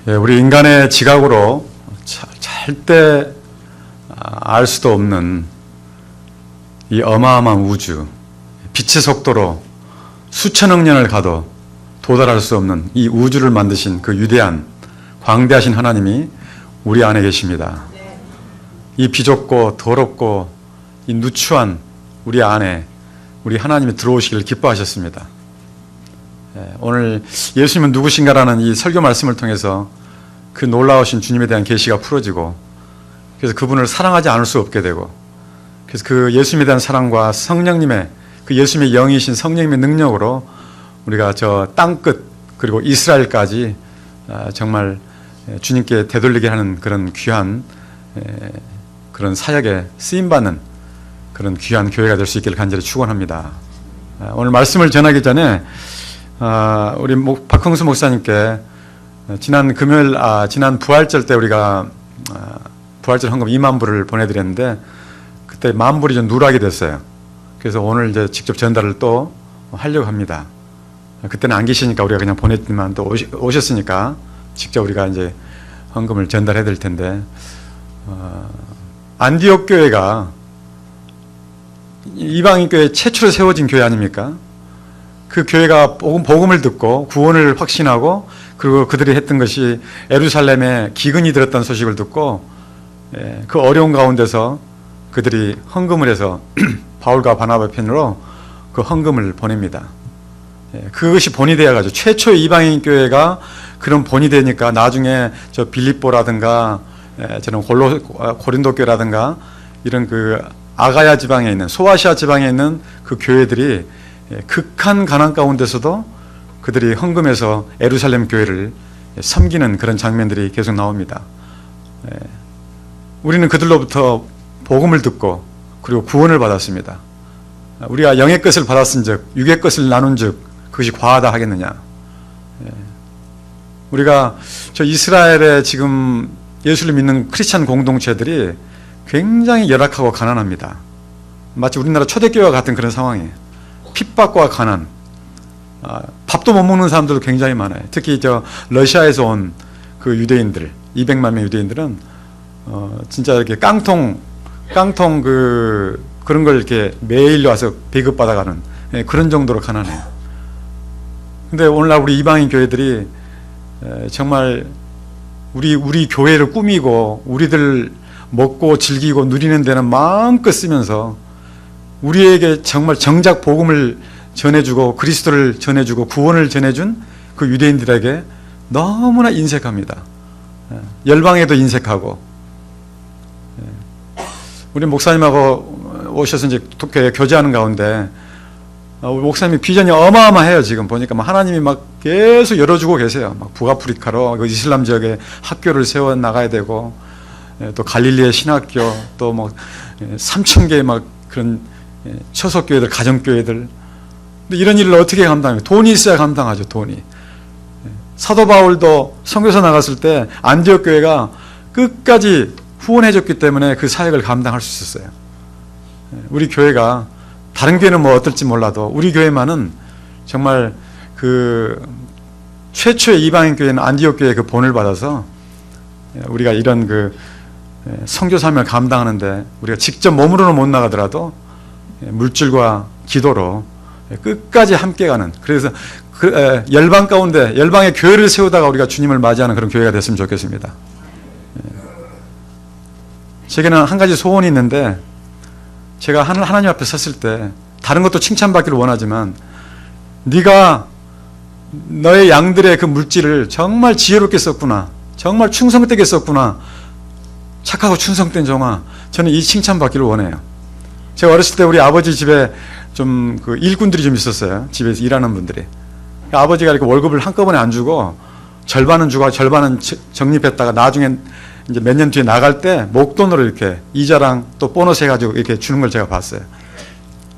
우리 인간의 지각으로 절대 알 수도 없는 이 어마어마한 우주, 빛의 속도로 수천억 년을 가도 도달할 수 없는 이 우주를 만드신 그 위대한 광대하신 하나님이 우리 안에 계십니다. 이 비좁고 더럽고 이 누추한 우리 안에 우리 하나님이 들어오시기를 기뻐하셨습니다. 오늘 예수님은 누구신가라는 이 설교 말씀을 통해서 그 놀라우신 주님에 대한 계시가 풀어지고, 그래서 그분을 사랑하지 않을 수 없게 되고, 그래서 그 예수님에 대한 사랑과 성령님의 그 예수님의 영이신 성령님의 능력으로 우리가 저 땅끝 그리고 이스라엘까지 정말 주님께 되돌리게 하는 그런 귀한 그런 사역에 쓰임받는 그런 귀한 교회가 될 수 있기를 간절히 축원합니다. 오늘 말씀을 전하기 전에 우리 박흥수 목사님께 지난 금요일 지난 부활절 때 우리가 부활절 헌금 2만 불을 보내드렸는데 그때 1만 불이 좀 누락이 됐어요. 그래서 오늘 이제 직접 전달을 또 하려고 합니다. 그때는 안 계시니까 우리가 그냥 보냈지만 또 오셨으니까 직접 우리가 이제 헌금을 전달해 드릴 텐데, 안디옥 교회가 이방인 교회 최초로 세워진 교회 아닙니까? 그 교회가 복음을 듣고 구원을 확신하고, 그리고 그들이 했던 것이 예루살렘에 기근이 들었다는 소식을 듣고 그 어려운 가운데서 그들이 헌금을 해서 바울과 바나바 편으로 그 헌금을 보냅니다. 그것이 본이 되어가지고 최초의 이방인 교회가 그런 본이 되니까 나중에 저 빌립보라든가 저는 고린도 교회라든가 이런 그 아가야 지방에 있는 소아시아 지방에 있는 그 교회들이 극한 가난 가운데서도 그들이 헌금해서 예루살렘 교회를 섬기는 그런 장면들이 계속 나옵니다. 우리는 그들로부터 복음을 듣고 그리고 구원을 받았습니다. 우리가 영의 것을 받았은 즉 육의 것을 나눈 즉 그것이 과하다 하겠느냐. 우리가 저 이스라엘에 지금 예수를 믿는 크리스찬 공동체들이 굉장히 열악하고 가난합니다. 마치 우리나라 초대교회와 같은 그런 상황이에요. 핍박과 가난, 밥도 못 먹는 사람들도 굉장히 많아요. 특히 저 러시아에서 온 그 유대인들, 200만 명 유대인들은 진짜 이렇게 깡통 그런 걸 이렇게 매일 와서 배급받아가는 그런 정도로 가난해요. 근데 오늘날 우리 이방인 교회들이 정말 우리 교회를 꾸미고 우리들 먹고 즐기고 누리는 데는 마음껏 쓰면서 우리에게 정말 정작 복음을 전해주고 그리스도를 전해주고 구원을 전해준 그 유대인들에게 너무나 인색합니다. 열방에도 인색하고. 우리 목사님하고 오셔서 이제 교회 교제하는 가운데 우리 목사님이 비전이 어마어마해요. 지금 보니까 하나님이 막 계속 열어주고 계세요. 막 북아프리카로 그 이슬람 지역에 학교를 세워 나가야 되고, 또 갈릴리의 신학교, 또 뭐 3,000개의 막 그런 처속교회들, 가정교회들. 근데 이런 일을 어떻게 감당해요? 돈이 있어야 감당하죠. 돈이. 사도 바울도 선교사 나갔을 때 안디옥 교회가 끝까지 후원해줬기 때문에 그 사역을 감당할 수 있었어요. 우리 교회가 다른 교회는 뭐 어떨지 몰라도 우리 교회만은 정말 그 최초의 이방인 교회는 안디옥 교회의 그 본을 받아서 우리가 이런 그 선교 사명을 감당하는데 우리가 직접 몸으로는 못 나가더라도 물질과 기도로 끝까지 함께 가는, 그래서 열방 가운데 열방의 교회를 세우다가 우리가 주님을 맞이하는 그런 교회가 됐으면 좋겠습니다. 제게는 한 가지 소원이 있는데, 제가 하나님 앞에 섰을 때 다른 것도 칭찬받기를 원하지만 네가 너의 양들의 그 물질을 정말 지혜롭게 썼구나, 정말 충성되게 썼구나, 착하고 충성된 종아, 저는 이 칭찬받기를 원해요. 제가 어렸을 때 우리 아버지 집에 좀 그 일꾼들이 좀 있었어요. 집에서 일하는 분들이. 아버지가 이렇게 월급을 한꺼번에 안 주고 절반은 주고 절반은 적립했다가 나중에 이제 몇 년 뒤에 나갈 때 목돈으로 이렇게 이자랑 또 보너스 해가지고 이렇게 주는 걸 제가 봤어요.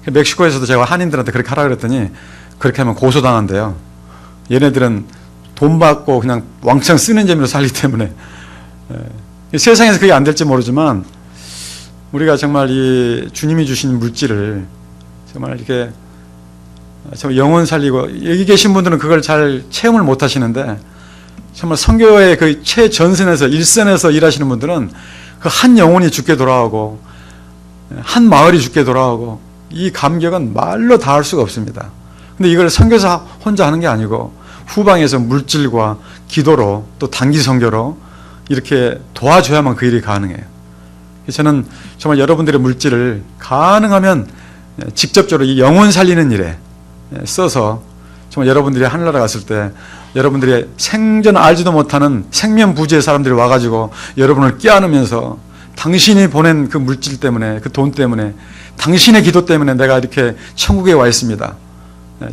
멕시코에서도 제가 한인들한테 그렇게 하라 그랬더니 그렇게 하면 고소당한대요. 얘네들은 돈 받고 그냥 왕창 쓰는 재미로 살기 때문에. 세상에서 그게 안 될지 모르지만 우리가 정말 이 주님이 주신 물질을 정말 이렇게 영혼 살리고, 여기 계신 분들은 그걸 잘 체험을 못 하시는데 정말 선교의 그 최전선에서 일선에서 일하시는 분들은 그 한 영혼이 죽게 돌아오고 한 마을이 죽게 돌아오고 이 감격은 말로 다 할 수가 없습니다. 근데 이걸 선교사 혼자 하는 게 아니고 후방에서 물질과 기도로 또 단기 선교로 이렇게 도와줘야만 그 일이 가능해요. 저는 정말 여러분들의 물질을 가능하면 직접적으로 이 영혼 살리는 일에 써서 정말 여러분들이 하늘나라 갔을 때 여러분들이 생전 알지도 못하는 생면부지의 사람들이 와가지고 여러분을 껴안으면서 당신이 보낸 그 물질 때문에 그 돈 때문에 당신의 기도 때문에 내가 이렇게 천국에 와 있습니다.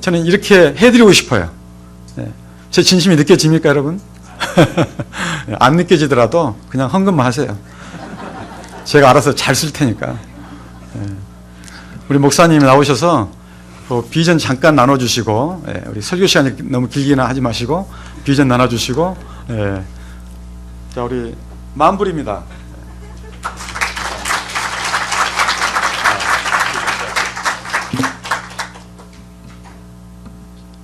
저는 이렇게 해드리고 싶어요. 제 진심이 느껴집니까 여러분? 안 느껴지더라도 그냥 헌금만 하세요. 제가 알아서 잘 쓸 테니까. 우리 목사님이 나오셔서 비전 잠깐 나눠주시고, 우리 설교 시간이 너무 길게나 하지 마시고 비전 나눠주시고, 자 우리 만불입니다.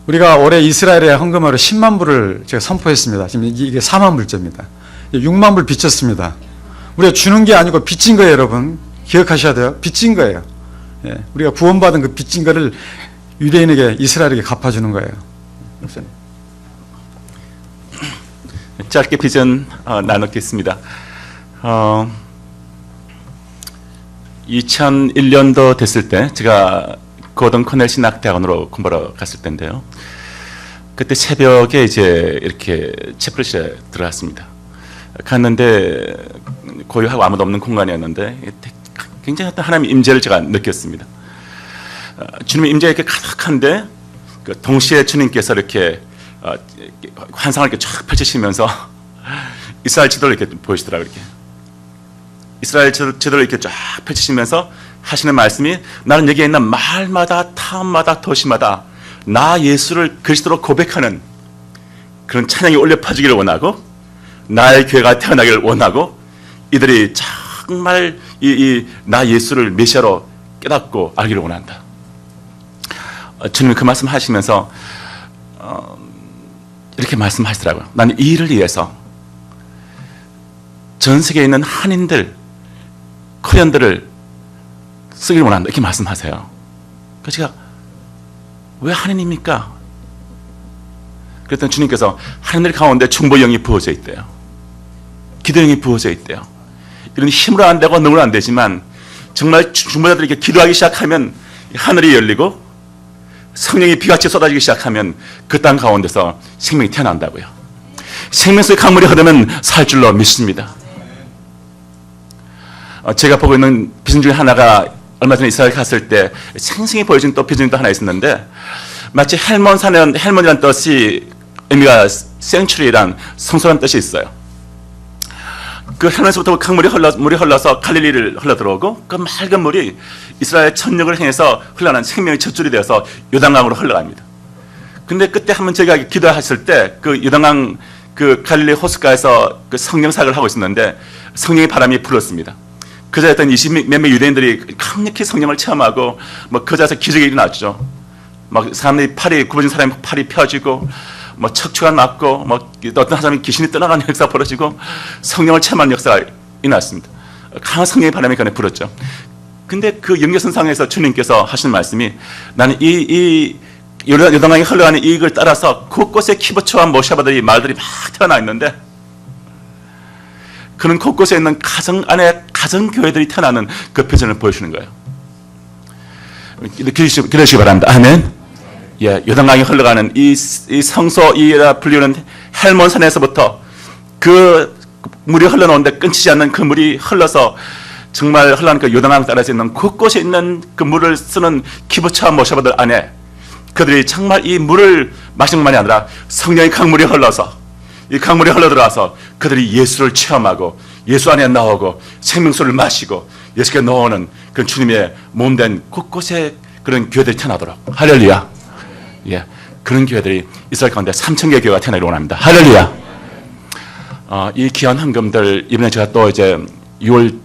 우리가 올해 이스라엘에 헌금으로 10만 불을 제가 선포했습니다. 지금 이게 4만 불째입니다. 6만 불 빚졌습니다. 우리가 주는 게 아니고 빚진 거예요, 여러분. 기억하셔야 돼요. 빚진 거예요. 우리가 구원받은 그 빚진 거를 유대인에게, 이스라엘에게 갚아주는 거예요. 목사님. 짧게 비전 나누겠습니다. 2001년도 됐을 때 제가 고든 코넬 신학대학원으로 공부하러 갔을 때인데요. 그때 새벽에 이제 이렇게 채플실에 들어갔습니다. 갔는데 고요하고 아무도 없는 공간이었는데 굉장히 어떤 하나님의 임재를 제가 느꼈습니다. 주님의 임재가 이렇게 가득한데 동시에 주님께서 이렇게 환상을 이렇게 쫙 펼치시면서 이스라엘 지도를 이렇게 보이시더라고요. 이렇게. 이스라엘 지도를 이렇게 쫙 펼치시면서 하시는 말씀이 나는 여기에 있는 마을마다 타운마다 도시마다 나 예수를 그리스도로 고백하는 그런 찬양이 올려 퍼지기를 원하고 나의 교회가 태어나기를 원하고 이들이 정말 나 예수를 메시아로 깨닫고 알기를 원한다. 주님이 그 말씀 하시면서 이렇게 말씀하시더라고요. 나는 이 일을 위해서 전 세계에 있는 한인들, 코리안들을 쓰기를 원한다. 이렇게 말씀하세요. 그래서 제가 왜 한인입니까? 그랬더니 주님께서 한인들 가운데 중보영이 부어져 있대요. 기도영이 부어져 있대요. 이런 힘으로 안 되고 능으로 안 되지만 정말 중보자들이 이렇게 기도하기 시작하면 하늘이 열리고 성령이 비같이 쏟아지기 시작하면 그 땅 가운데서 생명이 태어난다고요. 생명수의 강물이 흐르면 살 줄로 믿습니다. 제가 보고 있는 비전 중에 하나가 얼마 전에 이스라엘 갔을 때 생생히 보여준 또 비전이 또 하나 있었는데 마치 헬몬이라는 뜻이 의미가 생츄리란 성소라는 뜻이 있어요. 그 헬몬에서부터 물이 흘러서 갈릴리를 흘러들어오고 그 맑은 물이 이스라엘 천역을 향해서 흘러가는 생명의 젖줄이 되어서 요단강으로 흘러갑니다. 근데 그때 한번 제가 기도했을 때 그 요단강 그 갈릴리 호숫가에서 그 성령 사역을 하고 있었는데 성령의 바람이 불었습니다. 그 자리에 있던 20몇 명 유대인들이 강력히 성령을 체험하고 뭐 그 자리에서 기적이 일어났죠. 막 사람들이 굽어진 사람이 팔이 펴지고 뭐 척추가 났고 뭐 어떤 사람이 귀신이 떠나가는 역사가 벌어지고 성령을 체험하는 역사가 일어났습니다. 강한 성령의 바람이 그날 불었죠. 근데 그 연결선상에서 주님께서 하시는 말씀이 나는 이 요단강이 흘러가는 이 길을 따라서 곳곳에 키부츠와 모샤바들이 말들이 막 태어나 있는데 그런 곳곳에 있는 가정 안에 가정교회들이 태어나는 그 표정을 보여주는 거예요. 기도하시기 바랍니다. 아멘. 예, 요단강이 흘러가는 이 성소이라 불리는 헬몬산에서부터 그 물이 흘러나오는데 끊치지 않는 그 물이 흘러서 정말 흘러가는 그 요단강 따라서 있는 곳곳에 있는 그 물을 쓰는 키부츠와 모샤바들 안에 그들이 정말 이 물을 마시는 것만이 아니라 성령의 강물이 흘러서 이 강물이 흘러들어와서 그들이 예수를 체험하고 예수 안에 나오고 생명수를 마시고 예수께 넣어오는 그런 주님의 몸된 곳곳에 그런 교회들이 태어나도록 할렐루야. 예, 그런 교회들이 이스라엘 가운데 3,000개의 교회가 태어나기를 원합니다. 할렐루야. 이 귀한 헌금들 이번에 제가 또 이제 6월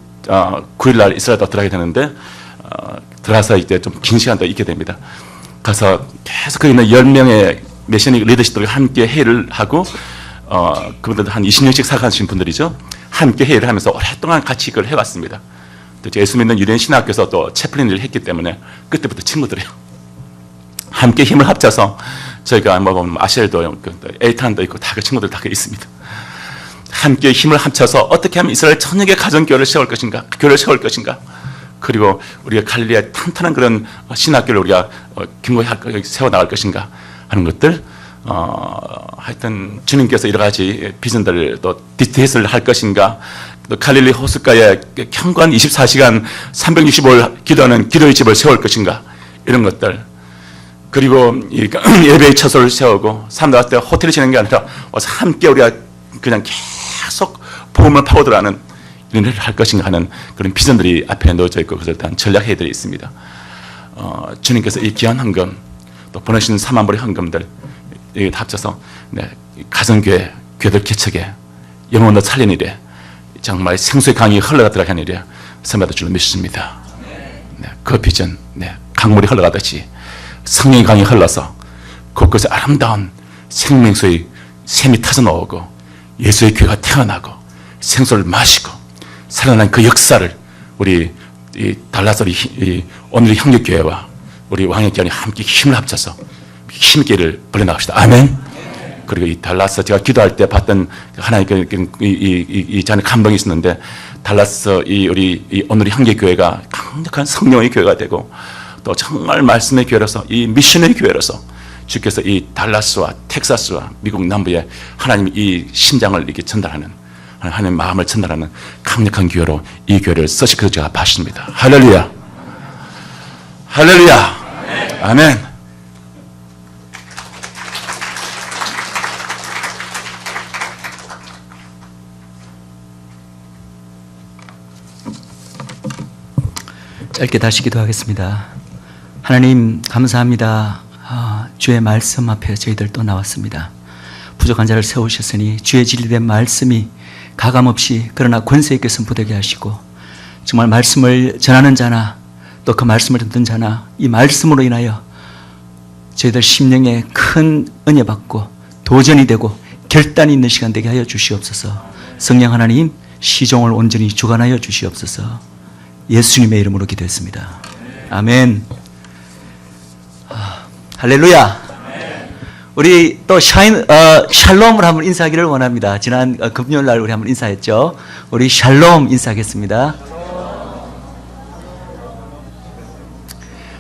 9일 날 이스라엘에 들어가게 되는데 들어가서 이제 좀 긴 시간 더 있게 됩니다. 가서 계속 거기 있는 10명의 메시아닉 리더십들과 함께 회의를 하고 그분들도 한 20년씩 살아가신 분들이죠. 함께 회의를 하면서 오랫동안 같이 그걸 해왔습니다. 또 예수 믿는 유대인 신학교에서 또 채플린을 했기 때문에 그때부터 친구들이에요. 함께 힘을 합쳐서 저희가 뭐 보면 아셀도 에이탄도 있고 다 그 친구들 다 있습니다. 함께 힘을 합쳐서 어떻게 하면 이스라엘 전역의 가정교회를 세울 것인가, 교회를 세울 것인가, 그리고 우리가 갈릴리에 탄탄한 그런 신학교를 우리가 견고히 세워나갈 것인가 하는 것들, 하여튼 주님께서 여러 가지 비전들을 또 디테일을 할 것인가, 또 갈릴리 호숫가에 경관 24시간 365일 기도하는 기도의 집을 세울 것인가, 이런 것들. 그리고 예배의 처소를 세우고 사람들 왔을 때 호텔에 지내는 게 아니라 와서 함께 우리가 그냥 계속 복음을 파고들어가는 이런 일을 할 것인가 하는 그런 비전들이 앞에 놓여져 있고 그것에 대한 전략회의들이 있습니다. 주님께서 이 귀한 헌금, 또 보내신 4만 불의 헌금들 이게 다 합쳐서 가정교회, 교회들 개척에 영혼을 살리는 일에 정말 생수의 강이 흘러가도록 하는 일에 선배들 줄로 믿습니다. 그 비전, 강물이 흘러가듯이 성령의 강이 흘러서 곳곳에 아름다운 생명수의 샘이 터져나오고 예수의 교회가 태어나고 생수를 마시고 살아난 그 역사를 우리 이 달라스 오늘의 형제교회와 우리 왕의교회가 함께 힘을 합쳐서 힘있게를 벌려나갑시다. 아멘. 그리고 이 달라스 제가 기도할 때 봤던 하나님의 이 잔의 감동이 있었는데 달라스 우리 오늘의 형제교회가 강력한 성령의 교회가 되고 또 정말 말씀의 교회로서 이 미션의 교회로서 주께서 이 달라스와 텍사스와 미국 남부에 하나님의 이 심장을 이렇게 전달하는 하나님의 마음을 전달하는 강력한 교회로 이 교회를 쓰시기를 제가 바십니다. 할렐루야. 할렐루야. 아멘. 짧게 다시 기도하겠습니다. 하나님 감사합니다. 주의 말씀 앞에 저희들 또 나왔습니다. 부족한 자를 세우셨으니 주의 진리된 말씀이 가감없이 그러나 권세 있게 선포되게 하시고 정말 말씀을 전하는 자나 또 그 말씀을 듣는 자나 이 말씀으로 인하여 저희들 심령에 큰 은혜 받고 도전이 되고 결단이 있는 시간 되게 하여 주시옵소서. 성령 하나님 시종을 온전히 주관하여 주시옵소서. 예수님의 이름으로 기도했습니다. 아멘. 할렐루야. 우리 또 샬롬을 한번 인사하기를 원합니다. 지난 금요일 날 우리 한번 인사했죠. 우리 샬롬 인사하겠습니다.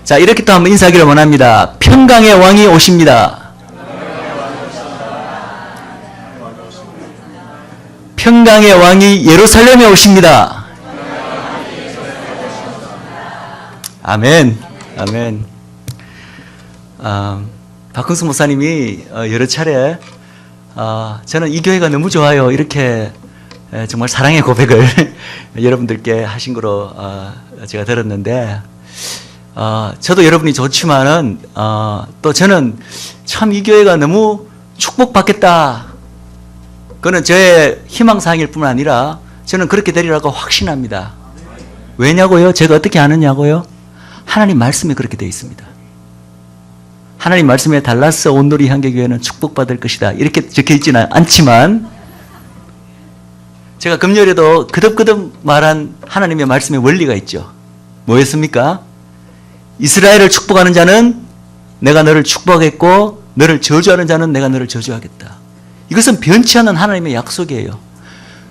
자, 이렇게 또 한번 인사하기를 원합니다. 평강의 왕이 오십니다. 평강의 왕이 예루살렘에 오십니다. 아멘. 아멘. 박흥수 목사님이 여러 차례 저는 이 교회가 너무 좋아요 이렇게 정말 사랑의 고백을 여러분들께 하신 거로 제가 들었는데 저도 여러분이 좋지만은 또 저는 참 이 교회가 너무 축복받겠다. 그거는 저의 희망사항일 뿐 아니라 저는 그렇게 되리라고 확신합니다. 왜냐고요? 제가 어떻게 아느냐고요? 하나님 말씀에 그렇게 되어 있습니다. 하나님 말씀에 달라스 온누리 향기교회는 축복받을 것이다 이렇게 적혀 있지는 않지만 제가 금요일에도 그득그득 말한 하나님의 말씀의 원리가 있죠. 뭐였습니까? 이스라엘을 축복하는 자는 내가 너를 축복하겠고 너를 저주하는 자는 내가 너를 저주하겠다. 이것은 변치 않는 하나님의 약속이에요.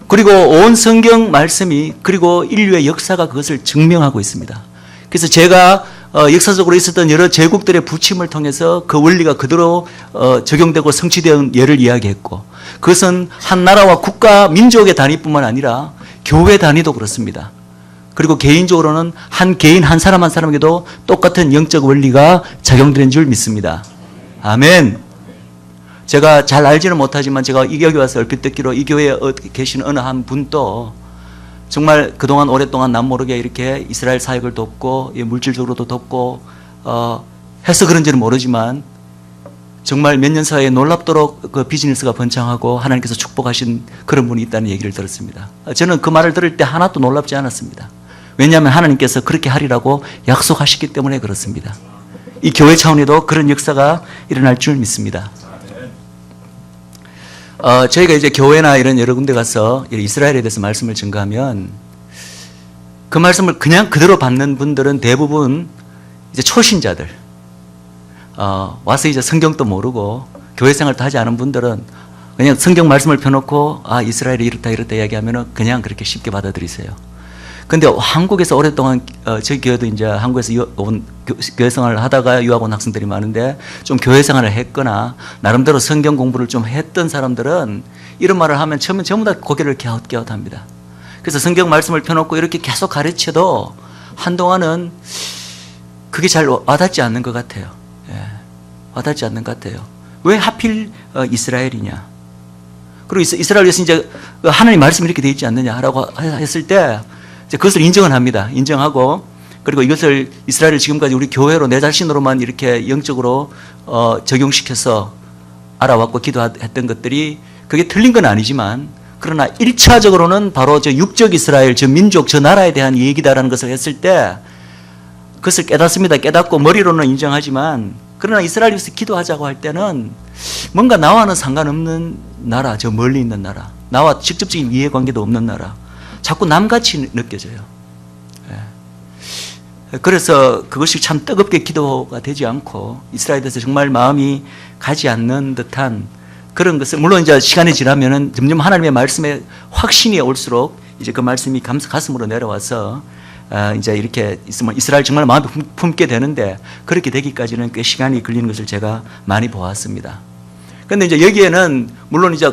그리고 온 성경 말씀이 그리고 인류의 역사가 그것을 증명하고 있습니다. 그래서 제가 역사적으로 있었던 여러 제국들의 부침을 통해서 그 원리가 그대로 적용되고 성취된 예를 이야기했고 그것은 한 나라와 국가, 민족의 단위뿐만 아니라 교회 단위도 그렇습니다. 그리고 개인적으로는 한 개인 한 사람 한 사람에게도 똑같은 영적 원리가 작용되는 줄 믿습니다. 아멘. 제가 잘 알지는 못하지만 제가 이 교회 와서 얼핏 듣기로 이 교회에 계신 어느 한 분도 정말 그동안 오랫동안 남모르게 이렇게 이스라엘 사역을 돕고 물질적으로도 돕고 해서 그런지는 모르지만 정말 몇 년 사이에 놀랍도록 그 비즈니스가 번창하고 하나님께서 축복하신 그런 분이 있다는 얘기를 들었습니다. 저는 그 말을 들을 때 하나도 놀랍지 않았습니다. 왜냐하면 하나님께서 그렇게 하리라고 약속하셨기 때문에 그렇습니다. 이 교회 차원에도 그런 역사가 일어날 줄 믿습니다. 저희가 이제 교회나 이런 여러 군데 가서 이스라엘에 대해서 말씀을 증거하면 그 말씀을 그냥 그대로 받는 분들은 대부분 이제 초신자들, 와서 이제 성경도 모르고 교회 생활도 하지 않은 분들은 그냥 성경 말씀을 펴놓고 이스라엘이 이렇다 이야기하면은 그냥 그렇게 쉽게 받아들이세요. 근데 한국에서 오랫동안 저희 교회도 이제 한국에서 교회 생활을 하다가 유학 온 학생들이 많은데 좀 교회 생활을 했거나 나름대로 성경 공부를 좀 했던 사람들은 이런 말을 하면 처음에 전부 다 고개를 갸웃갸웃합니다. 그래서 성경 말씀을 펴놓고 이렇게 계속 가르쳐도 한동안은 그게 잘 와닿지 않는 것 같아요. 와닿지 않는 것 같아요. 왜 하필 이스라엘이냐? 그리고 이스라엘에서 이제 하나님 말씀이 이렇게 되어 있지 않느냐라고 했을 때 이제 그것을 인정은 합니다. 인정하고 그리고 이것을 이스라엘을 지금까지 우리 교회로 내 자신으로만 이렇게 영적으로 적용시켜서 알아왔고 기도했던 것들이 그게 틀린 건 아니지만 그러나 1차적으로는 바로 저 육적 이스라엘, 저 민족, 저 나라에 대한 얘기다라는 것을 했을 때 그것을 깨닫습니다. 깨닫고 머리로는 인정하지만 그러나 이스라엘에서 기도하자고 할 때는 뭔가 나와는 상관없는 나라, 저 멀리 있는 나라, 나와 직접적인 이해관계도 없는 나라, 자꾸 남같이 느껴져요. 그래서 그것이 참 뜨겁게 기도가 되지 않고 이스라엘에 대해서 정말 마음이 가지 않는 듯한 그런 것을, 물론 이제 시간이 지나면은 점점 하나님의 말씀에 확신이 올수록 이제 그 말씀이 가슴으로 내려와서 이제 이렇게 있으면 이스라엘 정말 마음에 품게 되는데 그렇게 되기까지는 꽤 시간이 걸리는 것을 제가 많이 보았습니다. 그런데 이제 여기에는 물론 이제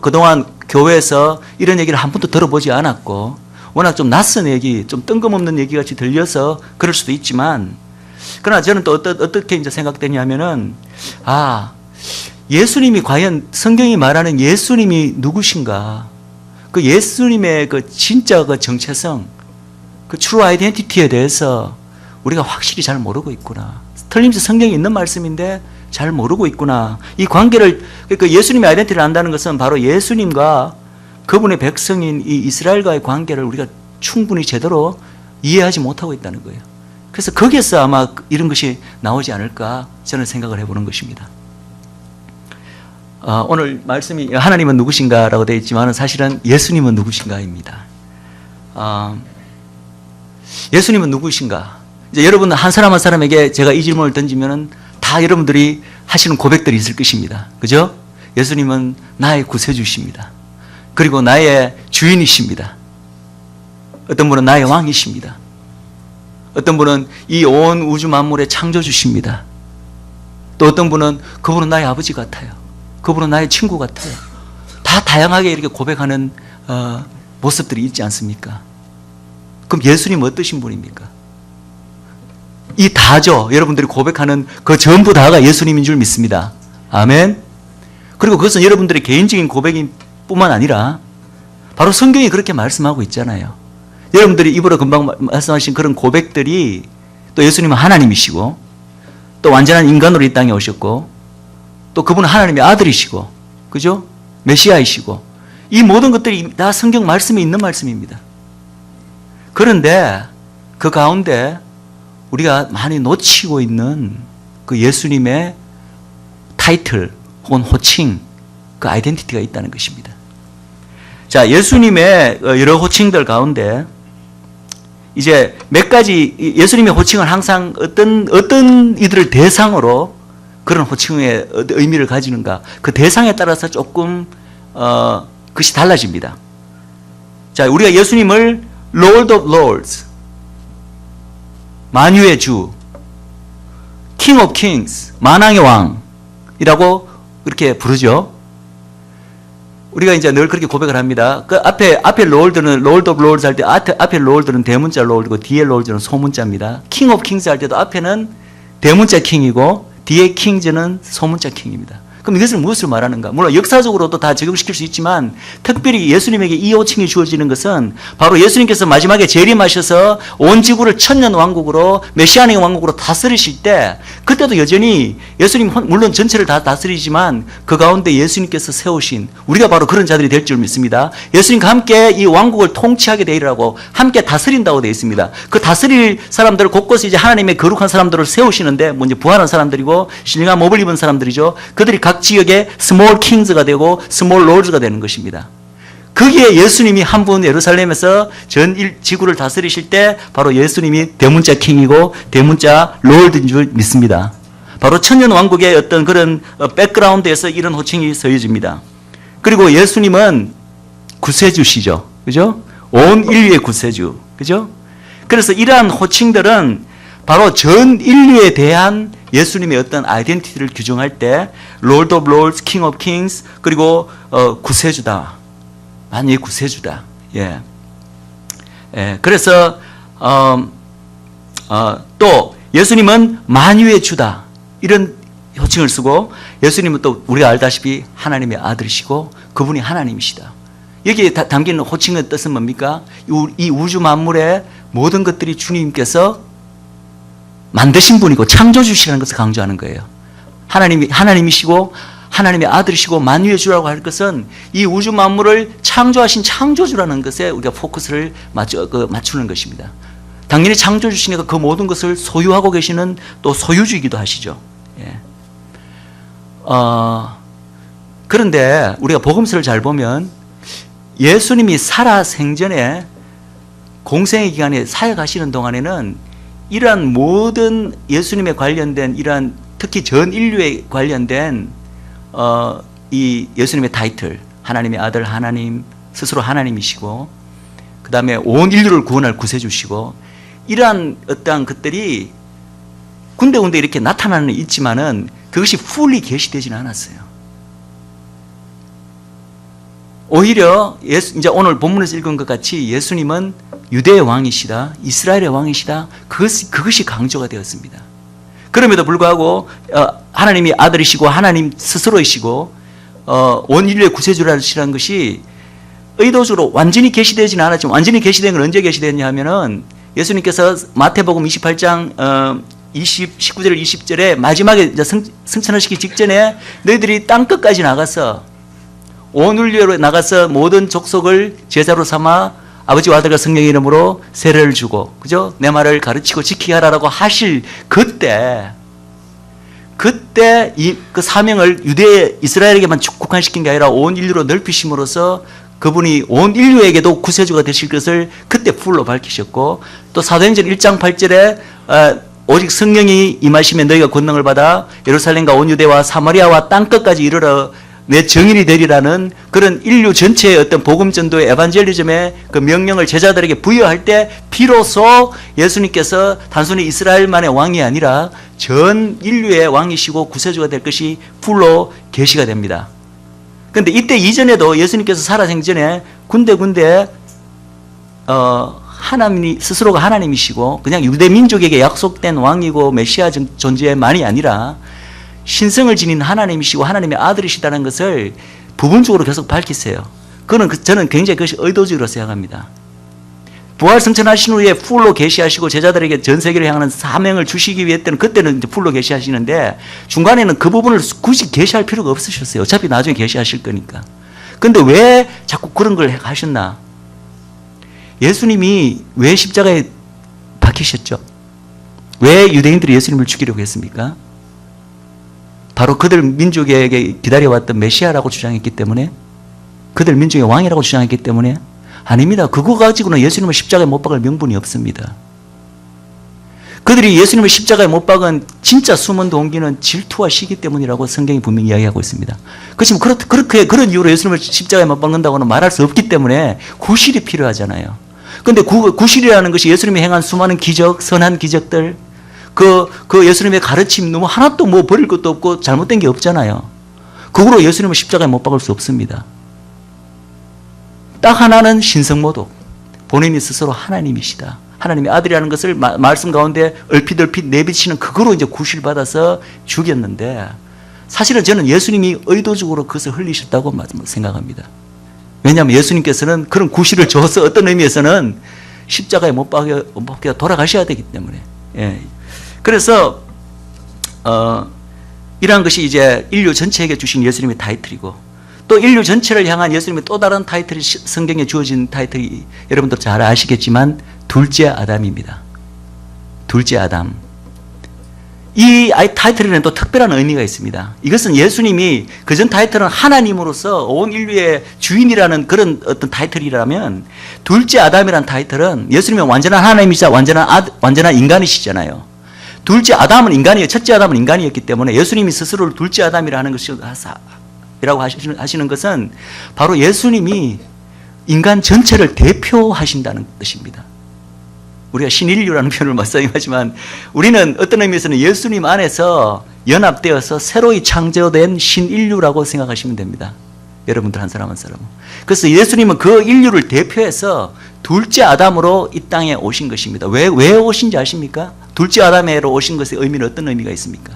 그동안 교회에서 이런 얘기를 한 번도 들어보지 않았고 워낙 좀 낯선 얘기, 좀 뜬금없는 얘기 같이 들려서 그럴 수도 있지만 그러나 저는 또 어떻게 이제 생각되냐면은 예수님이 과연 성경이 말하는 예수님이 누구신가? 그 예수님의 그 진짜 그 정체성, 그 트루 아이덴티티에 대해서 우리가 확실히 잘 모르고 있구나. 틀림없이 성경에 있는 말씀인데 잘 모르고 있구나. 이 관계를, 그러니까 예수님의 아이덴티티를 안다는 것은 바로 예수님과 그분의 백성인 이 이스라엘과의 관계를 우리가 충분히 제대로 이해하지 못하고 있다는 거예요. 그래서 거기에서 아마 이런 것이 나오지 않을까 저는 생각을 해보는 것입니다. 오늘 말씀이 하나님은 누구신가라고 되어 있지만 사실은 예수님은 누구신가입니다. 예수님은 누구신가? 이제 여러분 한 사람 한 사람에게 제가 이 질문을 던지면은 다 여러분들이 하시는 고백들이 있을 것입니다. 그죠? 예수님은 나의 구세주십니다. 그리고 나의 주인이십니다. 어떤 분은 나의 왕이십니다. 어떤 분은 이 온 우주 만물의 창조주십니다. 또 어떤 분은 그분은 나의 아버지 같아요. 그분은 나의 친구 같아요. 다 다양하게 이렇게 고백하는 모습들이 있지 않습니까? 그럼 예수님은 어떠신 분입니까? 이 다죠. 여러분들이 고백하는 그 전부 다가 예수님인 줄 믿습니다. 아멘. 그리고 그것은 여러분들의 개인적인 고백인 뿐만 아니라 바로 성경이 그렇게 말씀하고 있잖아요. 여러분들이 입으로 금방 말씀하신 그런 고백들이 또 예수님은 하나님이시고 또 완전한 인간으로 이 땅에 오셨고 또 그분은 하나님의 아들이시고 그죠? 메시아이시고 이 모든 것들이 다 성경 말씀에 있는 말씀입니다. 그런데 그 가운데 우리가 많이 놓치고 있는 그 예수님의 타이틀 혹은 호칭, 그 아이덴티티가 있다는 것입니다. 자, 예수님의 여러 호칭들 가운데 이제 몇 가지 예수님의 호칭을 항상 어떤 이들을 대상으로 그런 호칭의 의미를 가지는가 그 대상에 따라서 조금 그것이 달라집니다. 자, 우리가 예수님을 Lord of Lords, 만유의 주, King of Kings, 만왕의 왕이라고 그렇게 부르죠. 우리가 이제 늘 그렇게 고백을 합니다. 그 앞에 Lord는 Lord of Lords 할 때 앞에 Lord는 대문자 Lord고 뒤에 Lord는 소문자입니다. King of Kings 할 때도 앞에는 대문자 King이고 뒤에 Kings는 소문자 King입니다. 그럼 이것을 무엇을 말하는가? 물론 역사적으로도 다 적용시킬 수 있지만 특별히 예수님에게 이 호칭이 주어지는 것은 바로 예수님께서 마지막에 재림하셔서 온 지구를 천년 왕국으로 메시아의 왕국으로 다스리실 때 그때도 여전히 예수님 물론 전체를 다 다스리지만 그 가운데 예수님께서 세우신 우리가 바로 그런 자들이 될 줄 믿습니다. 예수님과 함께 이 왕국을 통치하게 되리라고 함께 다스린다고 되어 있습니다. 그 다스릴 사람들을 곳곳에 이제 하나님의 거룩한 사람들을 세우시는데 먼저 부활한 사람들이고 신령한 몹을 입은 사람들이죠. 그들이 각 각 지역의 스몰 킹즈가 되고 스몰 롤즈가 되는 것입니다. 거기에 예수님이 한 분 예루살렘에서 전 지구를 다스리실 때 바로 예수님이 대문자 킹이고 대문자 롤드인 줄 믿습니다. 바로 천년왕국의 어떤 그런 백그라운드에서 이런 호칭이 서해집니다. 그리고 예수님은 구세주시죠. 그죠? 온 인류의 구세주. 그죠? 그래서 이러한 호칭들은 바로 전 인류에 대한 예수님의 어떤 아이덴티티를 규정할 때 Lord of Lords, King of Kings, 그리고 구세주다. 만유의 구세주다. 예. 예. 그래서 또 예수님은 만유의 주다. 이런 호칭을 쓰고 예수님은 또 우리가 알다시피 하나님의 아들이시고 그분이 하나님이시다. 여기에 담긴 호칭의 뜻은 뭡니까? 이 우주 만물의 모든 것들이 주님께서 만드신 분이고 창조주시라는 것을 강조하는 거예요. 하나님이시고 하나님의 아들이시고 만유의 주라고 할 것은 이 우주 만물을 창조하신 창조주라는 것에 우리가 포커스를 맞추는 것입니다. 당연히 창조주시니까 그 모든 것을 소유하고 계시는 또 소유주이기도 하시죠. 예. 그런데 우리가 복음서를 잘 보면 예수님이 살아 생전에 공생의 기간에 사역하시는 동안에는 이러한 모든 예수님에 관련된 이러한 특히 전 인류에 관련된 이 예수님의 타이틀, 하나님의 아들, 하나님, 스스로 하나님이시고 그 다음에 온 인류를 구원할 구세주시고 이러한 어떠한 것들이 군데군데 이렇게 나타나는 있지만은 그것이 fully 계시되지는 않았어요. 오히려 이제 오늘 본문에서 읽은 것 같이 예수님은 유대의 왕이시다, 이스라엘의 왕이시다, 그것이 강조가 되었습니다. 그럼에도 불구하고 하나님이 아들이시고 하나님 스스로이시고 온 인류의 구세주라시라는 것이 의도적으로 완전히 계시되지는 않았지만 완전히 계시된 건 언제 계시됐냐 하면은 예수님께서 마태복음 28장 19절 20절에 마지막에 이제 승천하시기 직전에 너희들이 땅끝까지 나가서 온 인류로 나가서 모든 족속을 제자로 삼아 아버지와 아들과 성령의 이름으로 세례를 주고, 그죠? 내 말을 가르치고 지키게 하라라고 하실 그때 그 사명을 유대 이스라엘에게만 국한시킨 게 아니라 온 인류로 넓히심으로써 그분이 온 인류에게도 구세주가 되실 것을 그때 풀로 밝히셨고, 또 사도행전 1장 8절에 오직 성령이 임하시면 너희가 권능을 받아 예루살렘과 온 유대와 사마리아와 땅끝까지 이르러 내 증인이 되리라는 그런 인류 전체의 어떤 복음 전도의 에반젤리즘의 그 명령을 제자들에게 부여할 때 비로소 예수님께서 단순히 이스라엘만의 왕이 아니라 전 인류의 왕이시고 구세주가 될 것이 풀로 계시가 됩니다. 그런데 이때 이전에도 예수님께서 살아생전에 군데군데 하나님이 스스로가 하나님이시고 그냥 유대 민족에게 약속된 왕이고 메시아 존재만이 아니라 신성을 지닌 하나님이시고 하나님의 아들이시다는 것을 부분적으로 계속 밝히세요. 그거는 저는 굉장히 그것이 의도적으로 생각합니다. 부활 승천하신 후에 풀로 계시하시고 제자들에게 전 세계를 향하는 사명을 주시기 위해 그때는 이제 풀로 계시하시는데 중간에는 그 부분을 굳이 계시할 필요가 없으셨어요. 어차피 나중에 계시하실 거니까. 그런데 왜 자꾸 그런 걸 하셨나? 예수님이 왜 십자가에 박히셨죠? 왜 유대인들이 예수님을 죽이려고 했습니까? 바로 그들 민족에게 기다려왔던 메시아라고 주장했기 때문에, 그들 민족의 왕이라고 주장했기 때문에. 아닙니다. 그거 가지고는 예수님을 십자가에 못 박을 명분이 없습니다. 그들이 예수님을 십자가에 못 박은 진짜 숨은 동기는 질투와 시기 때문이라고 성경이 분명히 이야기하고 있습니다. 그렇지만 그런 이유로 예수님을 십자가에 못 박는다고는 말할 수 없기 때문에 구실이 필요하잖아요. 그런데 구실이라는 것이 예수님이 행한 수많은 기적, 선한 기적들, 그 예수님의 가르침 너무 하나도 뭐 버릴 것도 없고 잘못된 게 없잖아요. 그거로 예수님을 십자가에 못 박을 수 없습니다. 딱 하나는 신성모독. 본인이 스스로 하나님이시다. 하나님의 아들이라는 것을 말씀 가운데 얼핏 내비치는 그거로 이제 구실받아서 죽였는데, 사실은 저는 예수님이 의도적으로 그것을 흘리셨다고 생각합니다. 왜냐하면 예수님께서는 그런 구실을 줘서 어떤 의미에서는 십자가에 못 박혀 돌아가셔야 되기 때문에. 예. 그래서 이러한 것이 이제 인류 전체에게 주신 예수님의 타이틀이고, 또 인류 전체를 향한 예수님의 또 다른 타이틀이 성경에 주어진 타이틀이 여러분들 잘 아시겠지만 둘째 아담입니다. 둘째 아담. 이 타이틀에는 또 특별한 의미가 있습니다. 이것은 예수님이 그전 타이틀은 하나님으로서 온 인류의 주인이라는 그런 어떤 타이틀이라면 둘째 아담이라는 타이틀은 예수님은 완전한 하나님이자 완전한 인간이시잖아요. 둘째 아담은 인간이에요. 첫째 아담은 인간이었기 때문에 예수님이 스스로를 둘째 아담이라 하는 것이라고 하시는 것은 바로 예수님이 인간 전체를 대표하신다는 뜻입니다. 우리가 신인류라는 표현을 못 사용하지만 우리는 어떤 의미에서는 예수님 안에서 연합되어서 새로이 창조된 신인류라고 생각하시면 됩니다. 여러분들 한 사람 한 사람은. 그래서 예수님은 그 인류를 대표해서 둘째 아담으로 이 땅에 오신 것입니다. 왜 오신지 아십니까? 둘째 아담으로 오신 것의 의미는 어떤 의미가 있습니까?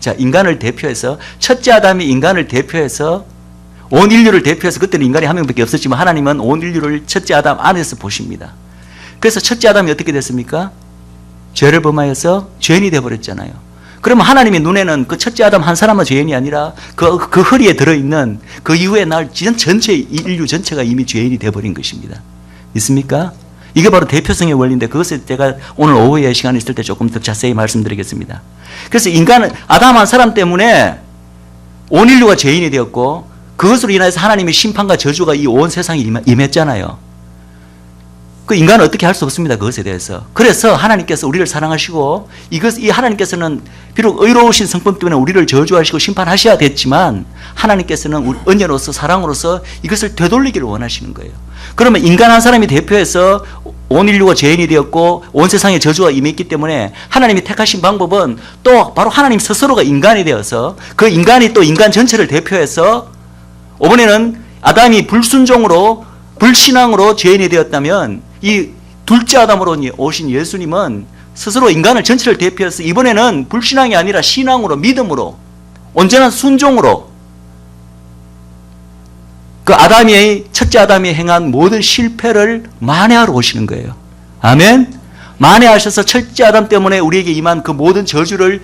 자, 인간을 대표해서 첫째 아담이 인간을 대표해서 온 인류를 대표해서 그때는 인간이 한 명밖에 없었지만 하나님은 온 인류를 첫째 아담 안에서 보십니다. 그래서 첫째 아담이 어떻게 됐습니까? 죄를 범하여서 죄인이 되어버렸잖아요. 그러면 하나님의 눈에는 그 첫째 아담 한 사람은 죄인이 아니라 그 허리에 들어있는 그 이후에 날 전체 인류 전체가 이미 죄인이 되어버린 것입니다. 있습니까? 이게 바로 대표성의 원리인데 그것을 제가 오늘 오후에 시간이 있을 때 조금 더 자세히 말씀드리겠습니다. 그래서 인간은 아담 한 사람 때문에 온 인류가 죄인이 되었고 그것으로 인해서 하나님의 심판과 저주가 이 온 세상에 임했잖아요. 그 인간은 어떻게 할 수 없습니다. 그것에 대해서. 그래서 하나님께서 우리를 사랑하시고 이 하나님께서는 비록 의로우신 성품 때문에 우리를 저주하시고 심판하셔야 됐지만 하나님께서는 은혜로서 사랑으로서 이것을 되돌리기를 원하시는 거예요. 그러면 인간 한 사람이 대표해서 온 인류가 죄인이 되었고 온 세상에 저주가 임했기 때문에 하나님이 택하신 방법은 또 바로 하나님 스스로가 인간이 되어서 그 인간이 또 인간 전체를 대표해서 이번에는 아담이 불신앙으로 죄인이 되었다면 이 둘째 아담으로 오신 예수님은 스스로 인간을 전체를 대표해서 이번에는 불신앙이 아니라 신앙으로 믿음으로 온전한 순종으로 그 첫째 아담이 행한 모든 실패를 만회하러 오시는 거예요. 아멘. 만회하셔서 첫째 아담 때문에 우리에게 임한 그 모든 저주를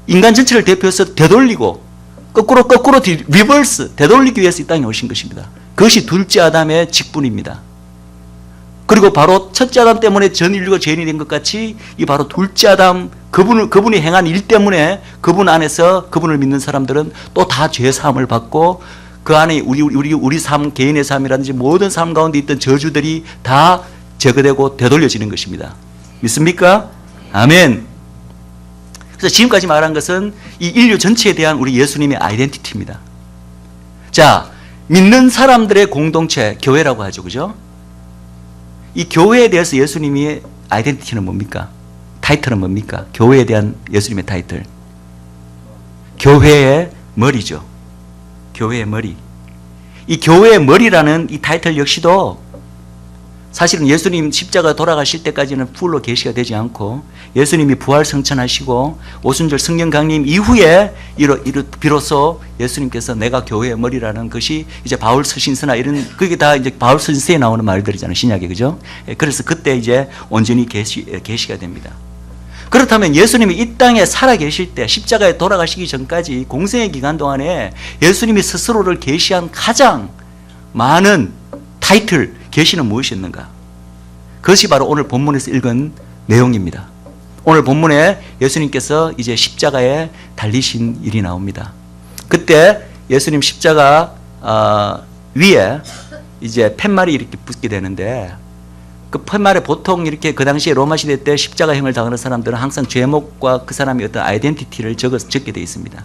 인간 전체를 대표해서 되돌리고 거꾸로 리버스 되돌리기 위해서 이 땅에 오신 것입니다. 그것이 둘째 아담의 직분입니다. 그리고 바로 첫째 아담 때문에 전 인류가 죄인이 된 것 같이 이 바로 둘째 아담 그분이 행한 일 때문에 그분 안에서 그분을 믿는 사람들은 또 다 죄 사함을 받고 그 안에 우리 삶 개인의 삶이라든지 모든 삶 가운데 있던 저주들이 다 제거되고 되돌려지는 것입니다. 믿습니까? 아멘. 그래서 지금까지 말한 것은 이 인류 전체에 대한 우리 예수님의 아이덴티티입니다. 자, 믿는 사람들의 공동체, 교회라고 하죠. 그죠? 이 교회에 대해서 예수님의 아이덴티티는 뭡니까? 타이틀은 뭡니까? 교회에 대한 예수님의 타이틀. 교회의 머리죠. 교회의 머리. 이 교회의 머리라는 이 타이틀 역시도 사실은 예수님 십자가 돌아가실 때까지는 풀로 계시가 되지 않고 예수님이 부활 성천하시고 오순절 성령 강림 이후에 비로소 예수님께서 내가 교회의 머리라는 것이 이제 바울 서신서나 그게 다 이제 바울 서신서에 나오는 말들이잖아요. 신약에. 그죠? 그래서 그때 이제 온전히 계시가 됩니다. 그렇다면 예수님이 이 땅에 살아 계실 때 십자가에 돌아가시기 전까지 공생의 기간 동안에 예수님이 스스로를 계시한 가장 많은 타이틀 계시는 무엇이었는가? 그것이 바로 오늘 본문에서 읽은 내용입니다. 오늘 본문에 예수님께서 이제 십자가에 달리신 일이 나옵니다. 그때 예수님 십자가 위에 이제 팻말이 이렇게 붙게 되는데 그 팻말에 보통 이렇게 그 당시에 로마 시대 때 십자가형을 당하는 사람들은 항상 죄목과 그 사람의 어떤 아이덴티티를 적게 되어 있습니다.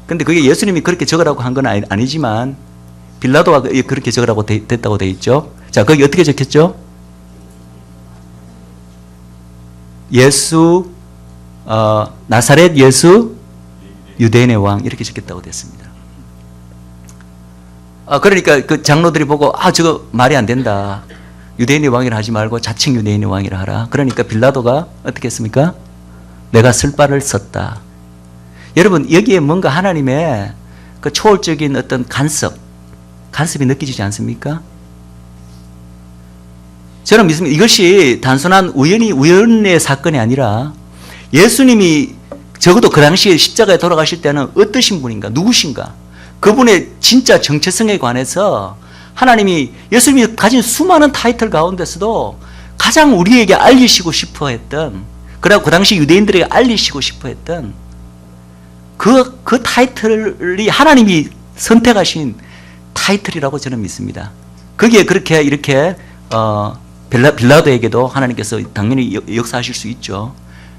근데 그게 예수님이 그렇게 적으라고 한 건 아니지만 빌라도가 그렇게 적으라고 됐다고 되어 있죠. 자, 거기 어떻게 적혔죠? 예수, 나사렛 예수, 유대인의 왕 이렇게 적혔다고 됐습니다. 그러니까 그 장로들이 보고 저거 말이 안 된다. 유대인의 왕이라 하지 말고 자칭 유대인의 왕이라 하라. 그러니까 빌라도가 어떻게 했습니까? 내가 쓸 바를 썼다. 여러분 여기에 뭔가 하나님의 그 초월적인 어떤 간섭이 느껴지지 않습니까? 저는 믿습니다. 이것이 단순한 우연의 사건이 아니라 예수님이 적어도 그 당시에 십자가에 돌아가실 때는 어떠신 분인가, 누구신가, 그분의 진짜 정체성에 관해서 하나님이 예수님이 가진 수많은 타이틀 가운데서도 가장 우리에게 알리시고 싶어 했던 그리고 그 당시 유대인들에게 알리시고 싶어 했던 그 타이틀이 하나님이 선택하신 타이틀이라고 저는 믿습니다. 거기에 그렇게 이렇게 빌라도에게도 하나님께서 당연히 역사하실 수 있죠.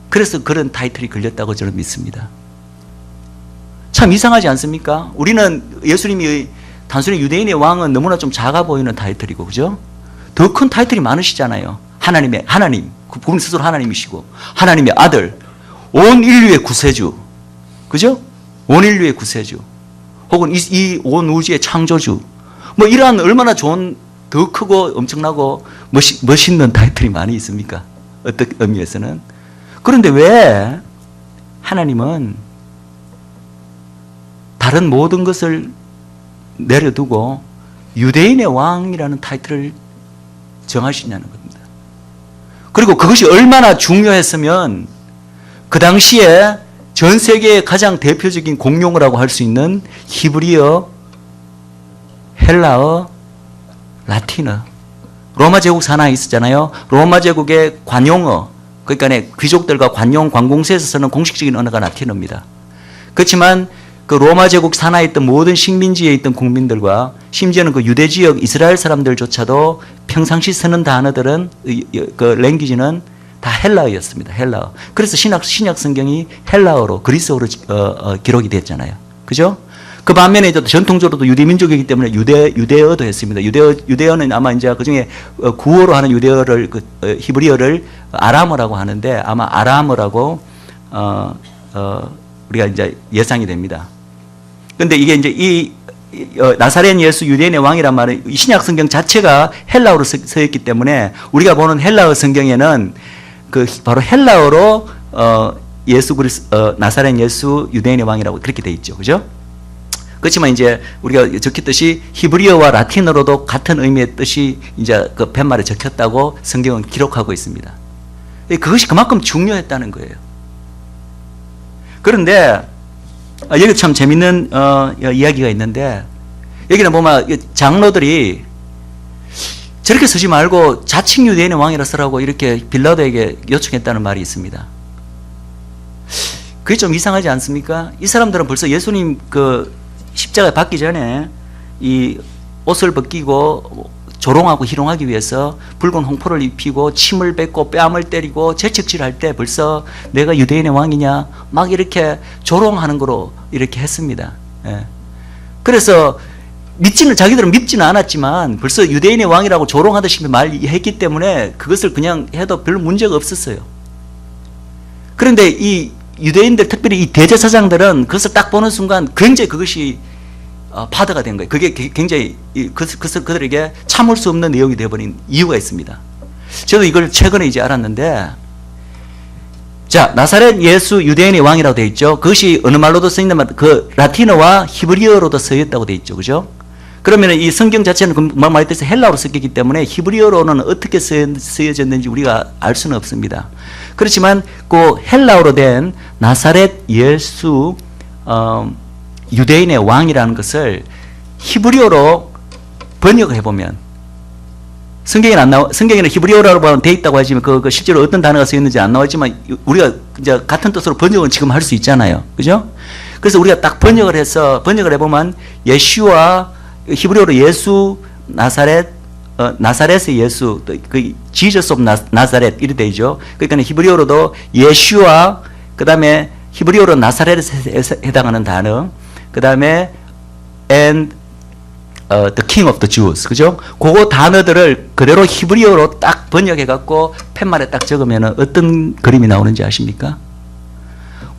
그래서 그런 타이틀이 걸렸다고 저는 믿습니다. 참 이상하지 않습니까? 우리는 예수님이 단순히 유대인의 왕은 너무나 좀 작아 보이는 타이틀이고, 그죠? 더 큰 타이틀이 많으시잖아요. 하나님, 그분 스스로 하나님이시고, 하나님의 아들, 온 인류의 구세주, 그죠? 온 인류의 구세주, 혹은 이 온 우주의 창조주, 뭐 이러한 얼마나 좋은, 더 크고 엄청나고 멋있는 타이틀이 많이 있습니까? 어떤 의미에서는. 그런데 왜 하나님은 다른 모든 것을 내려두고 유대인의 왕이라는 타이틀을 정하시냐는 겁니다. 그리고 그것이 얼마나 중요했으면 그 당시에 전 세계의 가장 대표적인 공용어라고 할 수 있는 히브리어, 헬라어, 라틴어, 로마 제국 산하에 있었잖아요. 로마 제국의 관용어, 그러니까 귀족들과 관공서에서 쓰는 공식적인 언어가 라틴어입니다. 그렇지만 그 로마 제국 산하에 있던 모든 식민지에 있던 국민들과 심지어는 그 유대 지역 이스라엘 사람들조차도 평상시 쓰는 단어들은 그 랭귀지는 다 헬라어였습니다. 헬라어. 그래서 신약 성경이 헬라어로 그리스어로 기록이 됐잖아요. 그죠? 그 반면에 전통적으로도 유대 민족이기 때문에 유대어도 했습니다. 유대어는 아마 이제 그 중에 구어로 하는 유대어를 히브리어를 아람어라고 하는데 아마 아람어라고 우리가 이제 예상이 됩니다. 근데 이게 이제 나사렛 예수 유대인의 왕이란 말은 신약 성경 자체가 헬라어로 써 있기 때문에 우리가 보는 헬라어 성경에는 그 바로 헬라어로 나사렛 예수 유대인의 왕이라고 그렇게 돼 있죠. 그죠? 그렇지만 이제 우리가 적혔듯이 히브리어와 라틴어로도 같은 의미의 뜻이 이제 그 팻말에 적혔다고 성경은 기록하고 있습니다. 그것이 그만큼 중요했다는 거예요. 그런데 여기 참 재밌는 이야기가 있는데 여기는 보면 장로들이 저렇게 쓰지 말고 자칭 유대인의 왕이라 쓰라고 이렇게 빌라도에게 요청했다는 말이 있습니다. 그게 좀 이상하지 않습니까? 이 사람들은 벌써 예수님 그 십자가에 박기 전에 이 옷을 벗기고 조롱하고 희롱하기 위해서 붉은 홍포를 입히고 침을 뱉고 뺨을 때리고 재채질할 때 벌써 내가 유대인의 왕이냐 막 이렇게 조롱하는 거로 이렇게 했습니다. 예. 그래서 자기들은 믿지는 않았지만 벌써 유대인의 왕이라고 조롱하듯이 말했기 때문에 그것을 그냥 해도 별 문제가 없었어요. 그런데 이 유대인들, 특별히 이 대제사장들은 그것을 딱 보는 순간 굉장히 그것이 파드가 된 거예요. 그게 굉장히 그들에게 참을 수 없는 내용이 되어버린 이유가 있습니다. 저도 이걸 최근에 이제 알았는데, 자, 나사렛 예수 유대인의 왕이라고 되어 있죠. 그것이 어느 말로도 쓰인단 말, 그 라틴어와 히브리어로도 쓰였다고 되어 있죠. 그죠? 그러면 이 성경 자체는 말했듯이 헬라어로 쓰였기 때문에 히브리어로는 어떻게 쓰여졌는지 우리가 알 수는 없습니다. 그렇지만 그 헬라어로 된 나사렛 예수 유대인의 왕이라는 것을 히브리어로 번역을 해보면 성경에는 히브리어라고 되어 있다고 하지만 그 실제로 어떤 단어가 쓰였는지 안 나왔지만 우리가 이제 같은 뜻으로 번역은 지금 할 수 있잖아요. 그죠? 그래서 우리가 딱 번역을 해보면 예슈와 히브리어로 예수 나사렛의 예수 그 Jesus of 나사렛 이렇게 되죠. 그러니까 히브리어로도 예슈와 그다음에 히브리어로 나사렛에 해당하는 단어 그다음에 and the king of the Jews 그죠? 그거 단어들을 그대로 히브리어로 딱 번역해 갖고 팻말에 딱 적으면 어떤 그림이 나오는지 아십니까?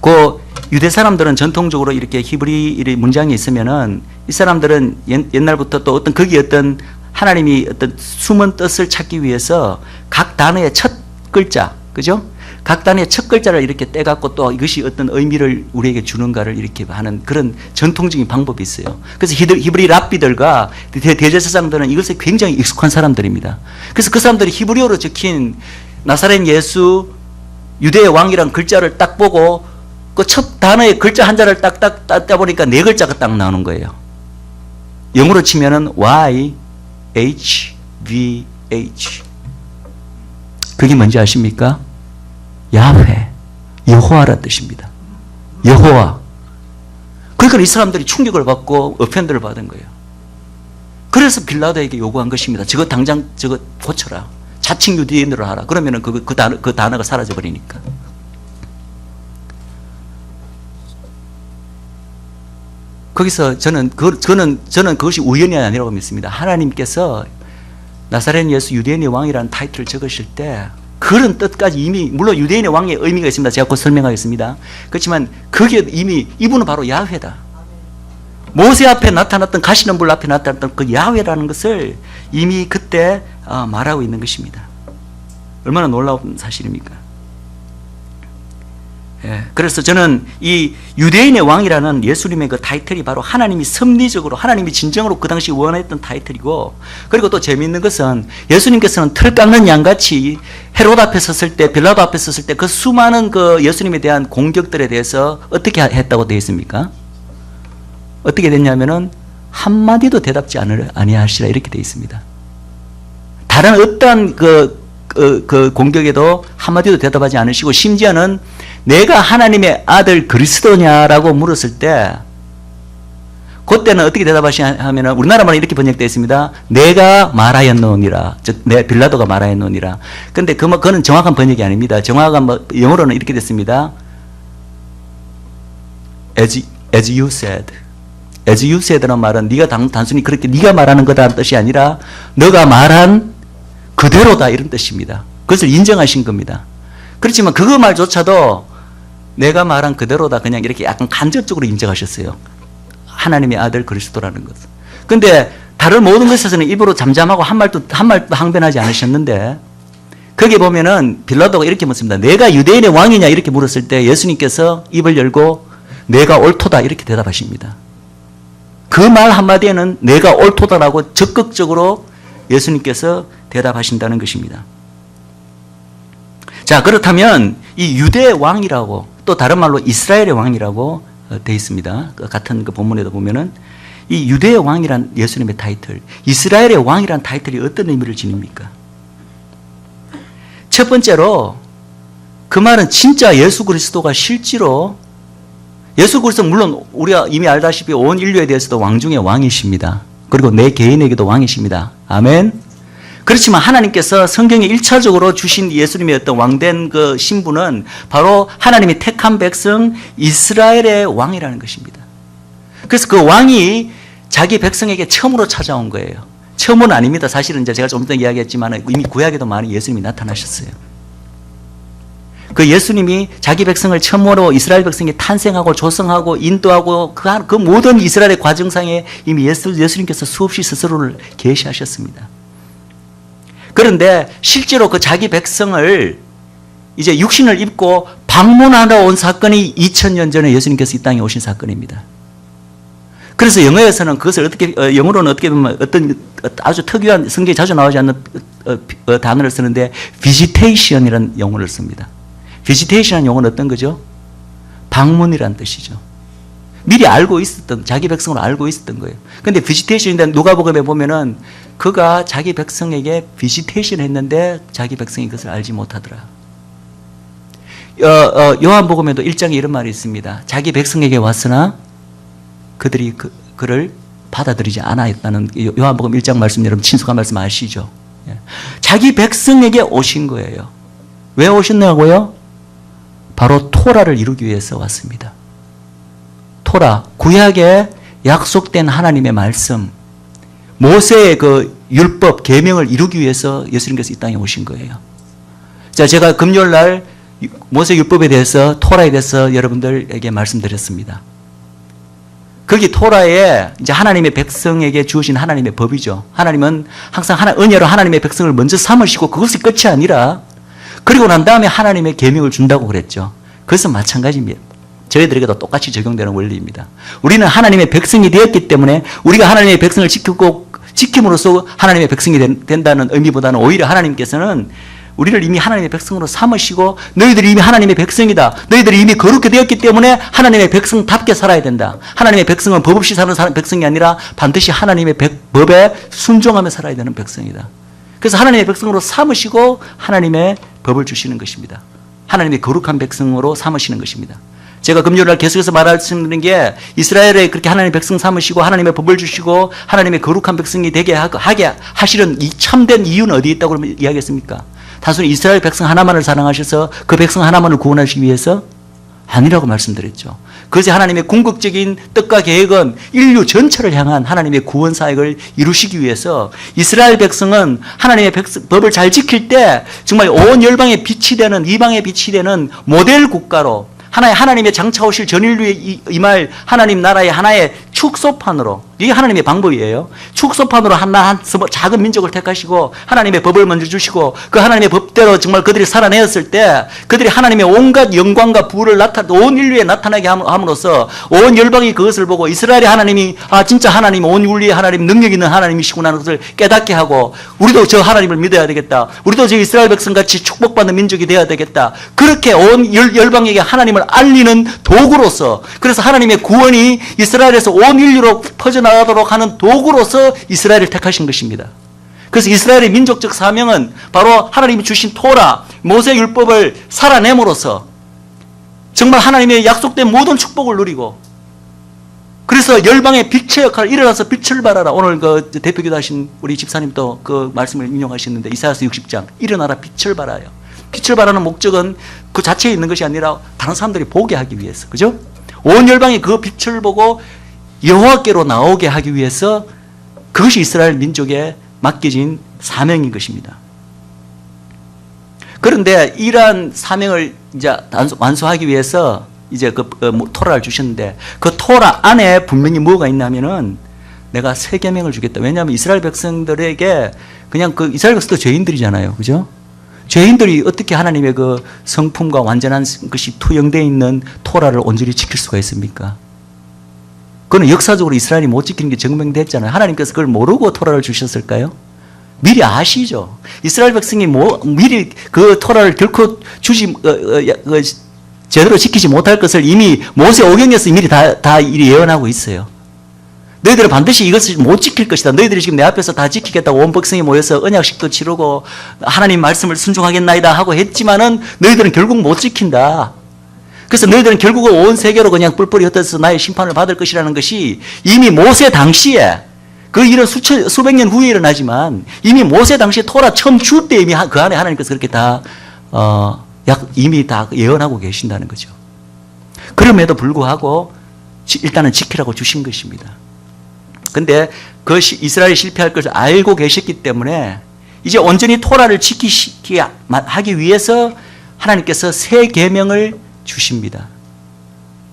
그 유대 사람들은 전통적으로 이렇게 히브리 문장이 있으면은 이 사람들은 옛날부터 또 거기 어떤 하나님이 어떤 숨은 뜻을 찾기 위해서 각 단어의 첫 글자, 그죠? 각 단어의 첫 글자를 이렇게 떼갖고 또 이것이 어떤 의미를 우리에게 주는가를 이렇게 하는 그런 전통적인 방법이 있어요. 그래서 히브리 랍비들과 대제사장들은 이것에 굉장히 익숙한 사람들입니다. 그래서 그 사람들이 히브리어로 적힌 나사렛 예수 유대의 왕이라는 글자를 딱 보고 그 첫 단어의 글자 한자를 딱딱 따보니까 네 글자가 딱 나오는 거예요. 영어로 치면은 Y, H, V, H. 그게 뭔지 아십니까? 야훼, 여호와란 뜻입니다. 여호와. 그러니까 이 사람들이 충격을 받고 어펜드를 받은 거예요. 그래서 빌라도에게 요구한 것입니다. 저거 당장 저거 고쳐라. 자칭 유대인으로 하라. 그러면은 그 단어가 사라져 버리니까. 거기서 저는 그것이 우연이 아니라고 믿습니다. 하나님께서 나사렛 예수 유대인의 왕이라는 타이틀을 적으실 때 그런 뜻까지 이미, 물론 유대인의 왕의 의미가 있습니다. 제가 곧 설명하겠습니다. 그렇지만 그게 이미 이분은 바로 야훼다. 모세 앞에 나타났던, 가시는 불 앞에 나타났던 그 야훼라는 것을 이미 그때 말하고 있는 것입니다. 얼마나 놀라운 사실입니까? 예, 그래서 저는 이 유대인의 왕이라는 예수님의 그 타이틀이 바로 하나님이 섭리적으로, 하나님이 진정으로 그 당시 원했던 타이틀이고, 그리고 또 재미있는 것은 예수님께서는 틀 깎는 양같이 헤롯 앞에 섰을 때, 빌라도 앞에 섰을 때 그 수많은 그 예수님에 대한 공격들에 대해서 어떻게 했다고 되어 있습니까? 어떻게 됐냐면은 한마디도 대답지 아니하시라 이렇게 되어 있습니다. 다른 어떠한 그 공격에도 한마디도 대답하지 않으시고, 심지어는 내가 하나님의 아들 그리스도냐라고 물었을 때 그때는 어떻게 대답하시냐면 우리나라 말은 이렇게 번역되어 있습니다. 내가 말하였노니라. 즉 내 빌라도가 말하였노니라. 근데 그거는 정확한 번역이 아닙니다. 정확한 영어로는 이렇게 됐습니다. As you said. As you said라는 말은 네가 단순히 그렇게 네가 말하는 거다는 뜻이 아니라 너가 말한 그대로다 이런 뜻입니다. 그것을 인정하신 겁니다. 그렇지만 그거 말조차도 내가 말한 그대로다 그냥 이렇게 약간 간접적으로 인정하셨어요. 하나님의 아들 그리스도라는 것을. 근데 다른 모든 것에서는 입으로 잠잠하고 한 말도 항변하지 않으셨는데, 거기 보면은 빌라도가 이렇게 묻습니다. 내가 유대인의 왕이냐 이렇게 물었을 때 예수님께서 입을 열고 내가 옳도다 이렇게 대답하십니다. 그 말 한마디에는 내가 옳도다라고 적극적으로 예수님께서 대답하신다는 것입니다. 자, 그렇다면 이 유대의 왕이라고, 또 다른 말로 이스라엘의 왕이라고 되어 있습니다. 같은 그 본문에도 보면은 이 유대의 왕이란 예수님의 타이틀, 이스라엘의 왕이란 타이틀이 어떤 의미를 지닙니까? 첫 번째로 그 말은 진짜 예수 그리스도가 실제로, 예수 그리스도 물론 우리가 이미 알다시피 온 인류에 대해서도 왕 중의 왕이십니다. 그리고 내 개인에게도 왕이십니다. 아멘. 그렇지만 하나님께서 성경에 1차적으로 주신 예수님의 어떤 왕된 그 신분은 바로 하나님이 택한 백성 이스라엘의 왕이라는 것입니다. 그래서 그 왕이 자기 백성에게 처음으로 찾아온 거예요. 처음은 아닙니다. 사실은 이제 제가 좀 전에 이야기했지만 이미 구약에도 많이 예수님이 나타나셨어요. 그 예수님이 자기 백성을 처음으로 이스라엘 백성이 탄생하고 조성하고 인도하고 그 모든 이스라엘의 과정상에 이미 예수님께서 수없이 스스로를 계시하셨습니다. 그런데 실제로 그 자기 백성을 이제 육신을 입고 방문하러 온 사건이 2000년 전에 예수님께서 이 땅에 오신 사건입니다. 그래서 영어에서는 그것을 어떻게, 영어로는 어떻게 보면 어떤 아주 특유한 성경에 자주 나오지 않는 단어를 쓰는데 visitation이라는 용어를 씁니다. visitation이라는 용어는 어떤 거죠? 방문이라는 뜻이죠. 미리 알고 있었던, 자기 백성을 알고 있었던 거예요. 근데 visitation인데 누가복음에 보면은 그가 자기 백성에게 비지테이션 했는데 자기 백성이 그것을 알지 못하더라. 요한복음에도 1장에 이런 말이 있습니다. 자기 백성에게 왔으나 그들이 그를 받아들이지 않았다는 요한복음 1장 말씀, 여러분 친숙한 말씀 아시죠? 자기 백성에게 오신 거예요. 왜 오셨냐고요? 바로 토라를 이루기 위해서 왔습니다. 토라, 구약에 약속된 하나님의 말씀, 모세의 그 율법, 계명을 이루기 위해서 예수님께서 이 땅에 오신 거예요. 자, 제가 금요일 날 모세 율법에 대해서, 토라에 대해서 여러분들에게 말씀드렸습니다. 거기 토라에 이제 하나님의 백성에게 주어진 하나님의 법이죠. 하나님은 항상 은혜로 하나님의 백성을 먼저 삼으시고 그것이 끝이 아니라 그리고 난 다음에 하나님의 계명을 준다고 그랬죠. 그것은 마찬가지입니다. 저희들에게도 똑같이 적용되는 원리입니다. 우리는 하나님의 백성이 되었기 때문에 우리가 하나님의 백성을 지킴으로써 하나님의 백성이 된다는 의미보다는 오히려 하나님께서는 우리를 이미 하나님의 백성으로 삼으시고 너희들이 이미 하나님의 백성이다. 너희들이 이미 거룩게 되었기 때문에 하나님의 백성답게 살아야 된다. 하나님의 백성은 법 없이 사는 백성이 아니라 반드시 하나님의 법에 순종하며 살아야 되는 백성이다. 그래서 하나님의 백성으로 삼으시고 하나님의 법을 주시는 것입니다. 하나님의 거룩한 백성으로 삼으시는 것입니다. 제가 금요일날 계속해서 말씀드린 게 이스라엘에 그렇게 하나님의 백성 삼으시고 하나님의 법을 주시고 하나님의 거룩한 백성이 되게 하게 하시는 이 참된 이유는 어디에 있다고 이야기했습니까? 단순히 이스라엘 백성 하나만을 사랑하셔서 그 백성 하나만을 구원하시기 위해서 아니라고 말씀드렸죠. 그것이 하나님의 궁극적인 뜻과 계획은 인류 전체를 향한 하나님의 구원 사역을 이루시기 위해서 이스라엘 백성은 하나님의 법을 잘 지킬 때 정말 온 열방의 빛이 되는, 이방의 빛이 되는 모델 국가로 하나님의 장차 오실 전인류에 임할 하나님 나라의 하나의 축소판으로, 이게 하나님의 방법이에요. 축소판으로 하나 작은 민족을 택하시고 하나님의 법을 먼저 주시고 그 하나님의 법대로 정말 그들이 살아내었을 때 그들이 하나님의 온갖 영광과 부를 온 인류에 나타나게 함으로써 온 열방이 그것을 보고 이스라엘의 하나님이 진짜 하나님, 온 인류의 하나님, 능력 있는 하나님이시구나 하는 것을 깨닫게 하고 우리도 저 하나님을 믿어야 되겠다. 우리도 저 이스라엘 백성같이 축복받는 민족이 되어야 되겠다. 그렇게 온 열방에게 하나님을 알리는 도구로서, 그래서 하나님의 구원이 이스라엘에서 온 인류로 퍼져나가도록 하는 도구로서 이스라엘을 택하신 것입니다. 그래서 이스라엘의 민족적 사명은 바로 하나님이 주신 토라, 모세 율법을 살아냄으로써 정말 하나님의 약속된 모든 축복을 누리고, 그래서 열방의 빛의 역할을, 일어나서 빛을 발하라. 오늘 그 대표기도 하신 우리 집사님도 그 말씀을 인용하셨는데 이사야서 60장 일어나라 빛을 발하여. 빛을 발하는 목적은 그 자체에 있는 것이 아니라 다른 사람들이 보게 하기 위해서, 그죠? 온 열방이 그 빛을 보고 여호와께로 나오게 하기 위해서, 그것이 이스라엘 민족에 맡겨진 사명인 것입니다. 그런데 이러한 사명을 이제 완수하기 위해서 이제 토라를 주셨는데 그 토라 안에 분명히 뭐가 있냐면은 내가 새 계명을 주겠다. 왜냐하면 이스라엘 백성들에게 그냥 그 이스라엘 백성도 죄인들이잖아요, 그죠? 죄인들이 어떻게 하나님의 그 성품과 완전한 것이 투영되어 있는 토라를 온전히 지킬 수가 있습니까? 그건 역사적으로 이스라엘이 못 지키는 게 증명됐잖아요. 하나님께서 그걸 모르고 토라를 주셨을까요? 미리 아시죠. 이스라엘 백성이 미리 그 토라를 결코 제대로 지키지 못할 것을 이미 모세 오경에서 미리 다 예언하고 있어요. 너희들은 반드시 이것을 못 지킬 것이다. 너희들이 지금 내 앞에서 다 지키겠다고 온 백성이 모여서 언약식도 치르고 하나님 말씀을 순종하겠나이다 하고 했지만은 너희들은 결국 못 지킨다. 그래서 너희들은 결국은 온 세계로 그냥 뿔뿔이 흩어져서 나의 심판을 받을 것이라는 것이 이미 모세 당시에, 그 일은 수백 년 후에 일어나지만 이미 모세 당시에 토라 처음 줄 때 이미 그 안에 하나님께서 그렇게 다 이미 다 예언하고 계신다는 거죠. 그럼에도 불구하고 일단은 지키라고 주신 것입니다. 근데 그 이스라엘이 실패할 것을 알고 계셨기 때문에 이제 온전히 토라를 지키게 하기 위해서 하나님께서 새 계명을 주십니다.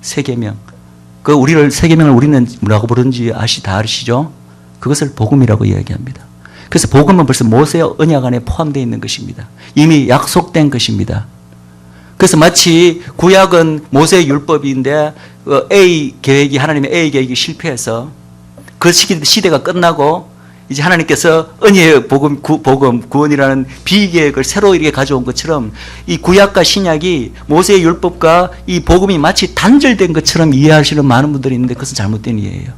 새 계명. 그 우리를 새 계명을 우리는 뭐라고 부르는지 다 아시죠? 그것을 복음이라고 이야기합니다. 그래서 복음은 벌써 모세 언약 안에 포함되어 있는 것입니다. 이미 약속된 것입니다. 그래서 마치 구약은 모세 율법인데 하나님의 A 계획이 실패해서 그 시대가 끝나고 이제 하나님께서 은혜의 복음, 구원이라는 비계획을 새로 이렇게 가져온 것처럼 이 구약과 신약이 모세의 율법과 이 복음이 마치 단절된 것처럼 이해하시는 많은 분들이 있는데 그것은 잘못된 이해예요.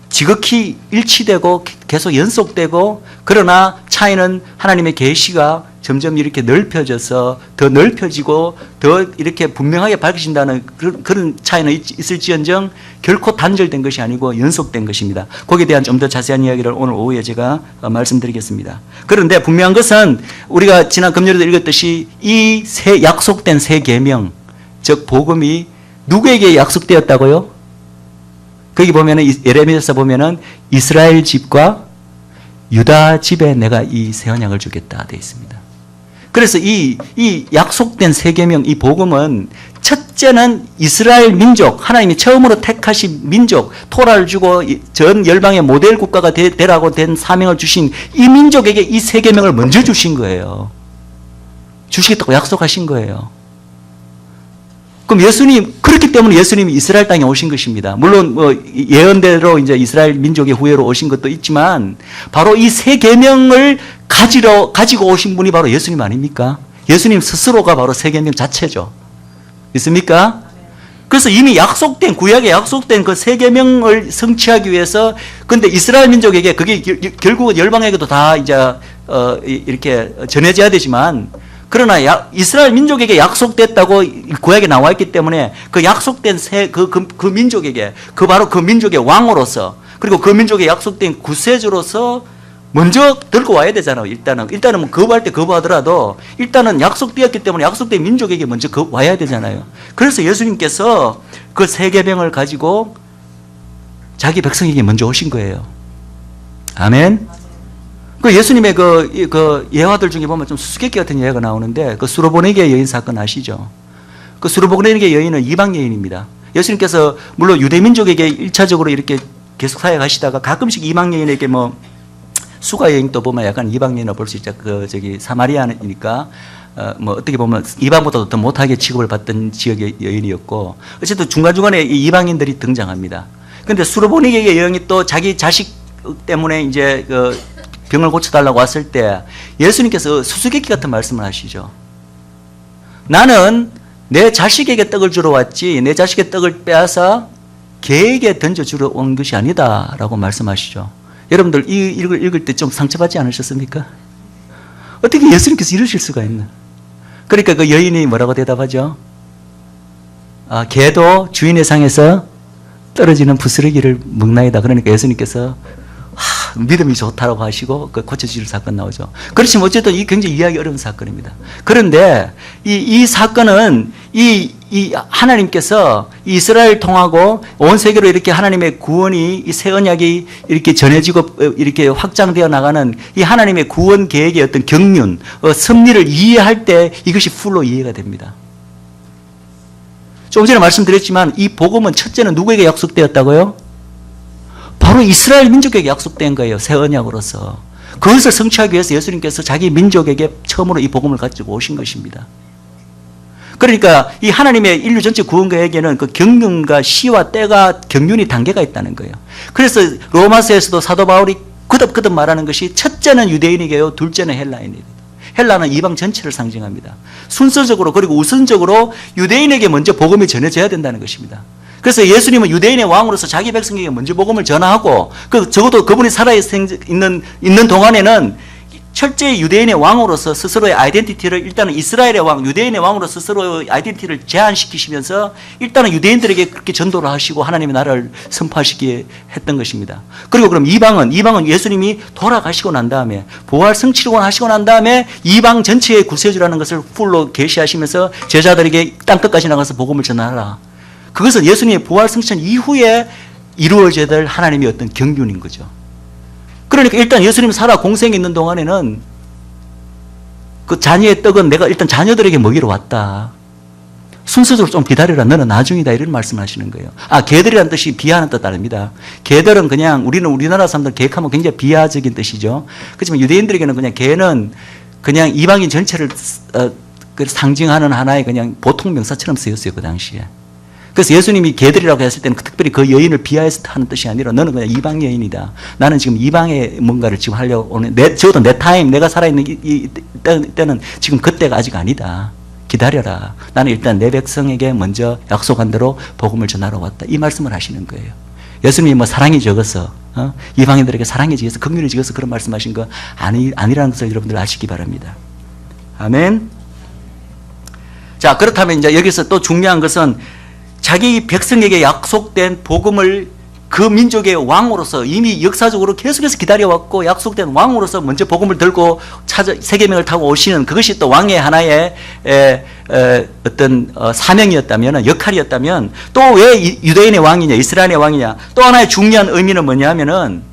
지극히 일치되고 계속 연속되고, 그러나 차이는 하나님의 계시가 점점 이렇게 넓혀져서 더 넓혀지고 더 이렇게 분명하게 밝히신다는 그런 차이는 있을지언정 결코 단절된 것이 아니고 연속된 것입니다. 거기에 대한 좀 더 자세한 이야기를 오늘 오후에 제가 말씀드리겠습니다. 그런데 분명한 것은 우리가 지난 금요일에도 읽었듯이 이 약속된 새 계명, 즉 복음이 누구에게 약속되었다고요? 거기 보면은 예레미야서 보면은 이스라엘 집과 유다 집에 내가 이 새 언약을 주겠다 되어 있습니다. 그래서 이 약속된 새 계명, 이 복음은 첫째는 이스라엘 민족, 하나님이 처음으로 택하신 민족, 토라를 주고 전 열방의 모델 국가가 되라고 된 사명을 주신 이 민족에게 이 새 계명을 먼저 주신 거예요. 주시겠다고 약속하신 거예요. 그럼 그렇기 때문에 예수님이 이스라엘 땅에 오신 것입니다. 물론 예언대로 이제 이스라엘 민족의 후예로 오신 것도 있지만 바로 이 새 계명을 가지고 오신 분이 바로 예수님 아닙니까? 예수님 스스로가 바로 새 계명 자체죠. 있습니까? 그래서 이미 약속된, 구약에 약속된 그 새 계명을 성취하기 위해서, 근데 이스라엘 민족에게 그게 결국은 열방에게도 다 이제 이렇게 전해져야 되지만, 그러나 이스라엘 민족에게 약속됐다고 구약에 나와 있기 때문에 그 약속된 그 민족에게 바로 그 민족의 왕으로서 그리고 그 민족의 약속된 구세주로서 먼저 들고 와야 되잖아요. 일단은 뭐 거부할 때 거부하더라도 일단은 약속되었기 때문에 약속된 민족에게 먼저 와야 되잖아요. 그래서 예수님께서 그 세계병을 가지고 자기 백성에게 먼저 오신 거예요. 아멘. 그 예수님의 그 예화들 중에 보면 좀 수수께끼 같은 예화가 나오는데 그 수로보니게 여인 사건 아시죠? 그 수로보니게 여인은 이방 여인입니다. 예수님께서 물론 유대 민족에게 1차적으로 이렇게 계속 사역하시다가 가끔씩 이방 여인에게 뭐 수가 여인도 보면 약간 이방 여인을 볼 수 있죠. 사마리아니까 뭐 어떻게 보면 이방보다도 더 못하게 취급을 받던 지역의 여인이었고 어쨌든 중간중간에 이 이방인들이 등장합니다. 근데 수로보니게 여인이 또 자기 자식 때문에 이제 그 병을 고쳐달라고 왔을 때 예수님께서 수수께끼 같은 말씀을 하시죠. 나는 내 자식에게 떡을 주러 왔지 내 자식의 떡을 빼앗아 개에게 던져주러 온 것이 아니다 라고 말씀하시죠. 여러분들 이걸 읽을 때 좀 상처받지 않으셨습니까? 어떻게 예수님께서 이러실 수가 있나? 그러니까 그 여인이 뭐라고 대답하죠? 개도 주인의 상에서 떨어지는 부스러기를 먹나이다. 그러니까 예수님께서 믿음이 좋다라고 하시고 그 고쳐주실 사건 나오죠. 그렇지만 어쨌든 이 굉장히 이해하기 어려운 사건입니다. 그런데 이 사건은 이 하나님께서 이스라엘 통하고 온 세계로 이렇게 하나님의 구원이 이 새 언약이 이렇게 전해지고 이렇게 확장되어 나가는 이 하나님의 구원 계획의 어떤 경륜, 섭리를 이해할 때 이것이 풀로 이해가 됩니다. 조금 전에 말씀드렸지만 이 복음은 첫째는 누구에게 약속되었다고요? 바로 이스라엘 민족에게 약속된 거예요. 새 언약으로서. 그것을 성취하기 위해서 예수님께서 자기 민족에게 처음으로 이 복음을 가지고 오신 것입니다. 그러니까 이 하나님의 인류 전체 구원 계획에는 그 경륜과 시와 때가 경륜이 단계가 있다는 거예요. 그래서 로마서에서도 사도 바울이 거듭 말하는 것이 첫째는 유대인이게요. 둘째는 헬라인이에요. 헬라는 이방 전체를 상징합니다. 순서적으로 그리고 우선적으로 유대인에게 먼저 복음이 전해져야 된다는 것입니다. 그래서 예수님은 유대인의 왕으로서 자기 백성에게 먼저 복음을 전하고 적어도 그분이 살아있는 동안에는 철저히 유대인의 왕으로서 스스로의 아이덴티티를 일단은 이스라엘의 왕, 유대인의 왕으로 스스로의 아이덴티티를 제한시키시면서 일단은 유대인들에게 그렇게 전도를 하시고 하나님의 나라를 선포하시게 했던 것입니다. 그리고 그럼 이방은 예수님이 돌아가시고 난 다음에 부활 성취를 하시고 난 다음에 이방 전체의 구세주라는 것을 풀로 계시하시면서 제자들에게 땅끝까지 나가서 복음을 전하라. 그것은 예수님의 부활 성천 이후에 이루어져야 될 하나님의 어떤 경륜인 거죠. 그러니까 일단 예수님 살아 공생에 있는 동안에는 그 자녀의 떡은 내가 일단 자녀들에게 먹이러 왔다. 순서적으로 좀 기다려라. 너는 나중이다. 이런 말씀을 하시는 거예요. 개들이라는 뜻이 비하하는 뜻 아닙니다. 개들은 그냥 우리나라 사람들 개하면 굉장히 비하적인 뜻이죠. 그렇지만 유대인들에게는 그냥 개는 그냥 이방인 전체를 상징하는 하나의 그냥 보통 명사처럼 쓰였어요. 그 당시에. 그래서 예수님이 개들이라고 했을 때는 특별히 그 여인을 비하해서 하는 뜻이 아니라 너는 그냥 이방 여인이다. 나는 지금 이방의 뭔가를 지금 하려고 오는 적어도 내 타임 내가 살아있는 때는 지금 그때가 아직 아니다. 기다려라. 나는 일단 내 백성에게 먼저 약속한 대로 복음을 전하러 왔다. 이 말씀을 하시는 거예요. 예수님이 뭐 사랑이 적어서 이방인들에게 사랑이 적어서 긍휼이 적어서 그런 말씀하신 거 아니라는 것을 여러분들 아시기 바랍니다. 아멘. 자, 그렇다면 이제 여기서 또 중요한 것은 자기 백성에게 약속된 복음을 그 민족의 왕으로서 이미 역사적으로 계속해서 기다려왔고 약속된 왕으로서 먼저 복음을 들고 세계명을 타고 오시는 그것이 또 왕의 하나의 어떤 사명이었다면 역할이었다면 또 왜 유대인의 왕이냐 이스라엘의 왕이냐 또 하나의 중요한 의미는 뭐냐 하면은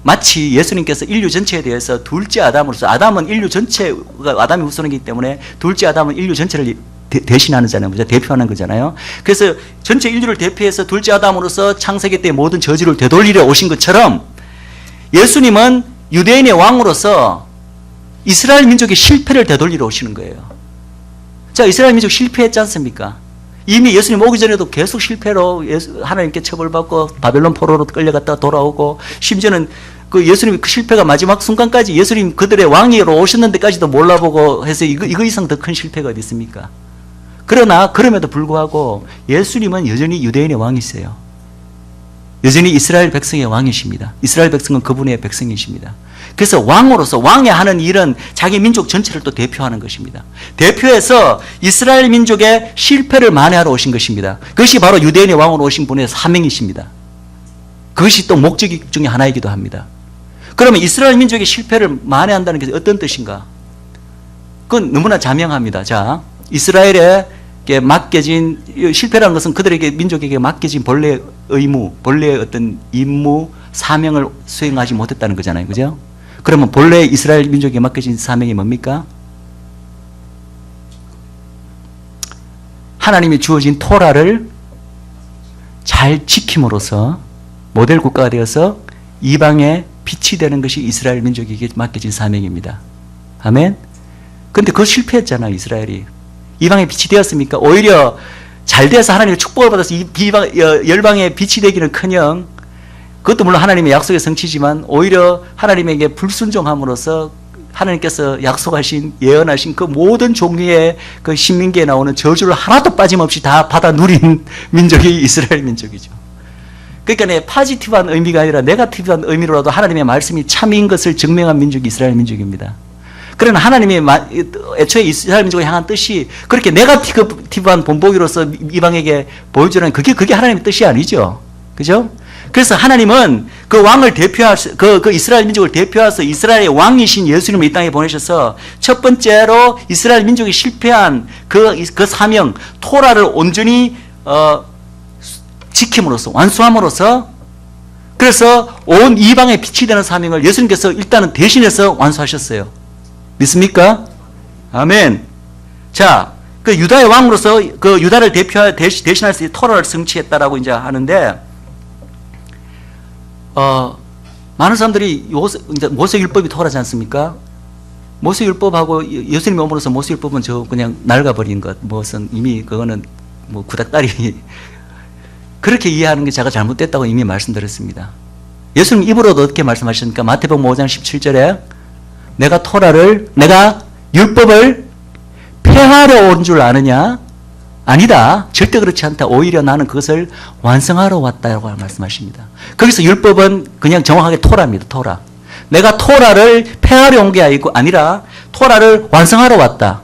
마치 예수님께서 인류 전체에 대해서 둘째 아담으로서 아담은 인류 전체가 아담의 후손이기 때문에 둘째 아담은 인류 전체를 대신하는 자잖아요. 대표하는 거잖아요. 그래서 전체 인류를 대표해서 둘째 아담으로서 창세기 때 모든 저주를 되돌리려 오신 것처럼 예수님은 유대인의 왕으로서 이스라엘 민족의 실패를 되돌리러 오시는 거예요. 자, 이스라엘 민족 실패했지 않습니까? 이미 예수님 오기 전에도 계속 실패로 하나님께 처벌받고 바벨론 포로로 끌려갔다가 돌아오고 심지어는 그 예수님이 그 실패가 마지막 순간까지 예수님 그들의 왕으로 오셨는데까지도 몰라보고 해서 이거 이상 더 큰 실패가 어디 있습니까? 그러나 그럼에도 불구하고 예수님은 여전히 유대인의 왕이세요. 여전히 이스라엘 백성의 왕이십니다. 이스라엘 백성은 그분의 백성이십니다. 그래서 왕으로서 왕이 하는 일은 자기 민족 전체를 또 대표하는 것입니다. 대표해서 이스라엘 민족의 실패를 만회하러 오신 것입니다. 그것이 바로 유대인의 왕으로 오신 분의 사명이십니다. 그것이 또 목적 중에 하나이기도 합니다. 그러면 이스라엘 민족의 실패를 만회한다는 게 어떤 뜻인가? 그건 너무나 자명합니다. 자, 이스라엘에게 맡겨진 실패라는 것은 그들에게 민족에게 맡겨진 본래의 의무, 본래의 어떤 임무, 사명을 수행하지 못했다는 거잖아요. 그죠? 그러면 본래 이스라엘 민족에게 맡겨진 사명이 뭡니까? 하나님이 주어진 토라를 잘 지킴으로써 모델 국가가 되어서 이방의 빛이 되는 것이 이스라엘 민족에게 맡겨진 사명입니다. 아멘? 근데 그거 실패했잖아요, 이스라엘이. 이방의 빛이 되었습니까? 오히려 잘 돼서 하나님의 축복을 받아서 열방의 빛이 되기는 커녕, 그것도 물론 하나님의 약속의 성취지만 오히려 하나님에게 불순종함으로써 하나님께서 약속하신, 예언하신 그 모든 종류의 그 신민기에 나오는 저주를 하나도 빠짐없이 다 받아 누린 민족이 이스라엘 민족이죠. 그러니까 파지티브한 의미가 아니라 네거티브한 의미로라도 하나님의 말씀이 참인 것을 증명한 민족이 이스라엘 민족입니다. 그러나 하나님의 애초에 이스라엘 민족을 향한 뜻이 그렇게 네거티브한 본보기로서 이방에게 보여주는 그게 하나님의 뜻이 아니죠. 그죠? 그래서 하나님은 그 왕을 그 이스라엘 민족을 대표해서 이스라엘의 왕이신 예수님을 이 땅에 보내셔서 첫 번째로 이스라엘 민족이 실패한 그 사명, 토라를 온전히 지킴으로써, 완수함으로써, 그래서 온 이방의 빛이 되는 사명을 예수님께서 일단은 대신해서 완수하셨어요. 믿습니까? 아멘. 자, 그 유다의 왕으로서 그 유다를 대신할 수 있는 토라를 성취했다라고 이제 하는데, 많은 사람들이 이제 모세율법이 토라지 않습니까? 모세율법하고 예수님이 오므로서 모세율법은 그냥 낡아버린 것, 무슨 이미 그거는 뭐 구닥다리 그렇게 이해하는 게 제가 잘못됐다고 이미 말씀드렸습니다. 예수님 입으로도 어떻게 말씀하셨습니까? 마태복음 5장 17절에 내가 율법을 폐하러 온 줄 아느냐? 아니다. 절대 그렇지 않다. 오히려 나는 그것을 완성하러 왔다고 말씀하십니다. 거기서 율법은 그냥 정확하게 토라입니다. 토라. 내가 토라를 폐하러 온 게 아니라 토라를 완성하러 왔다.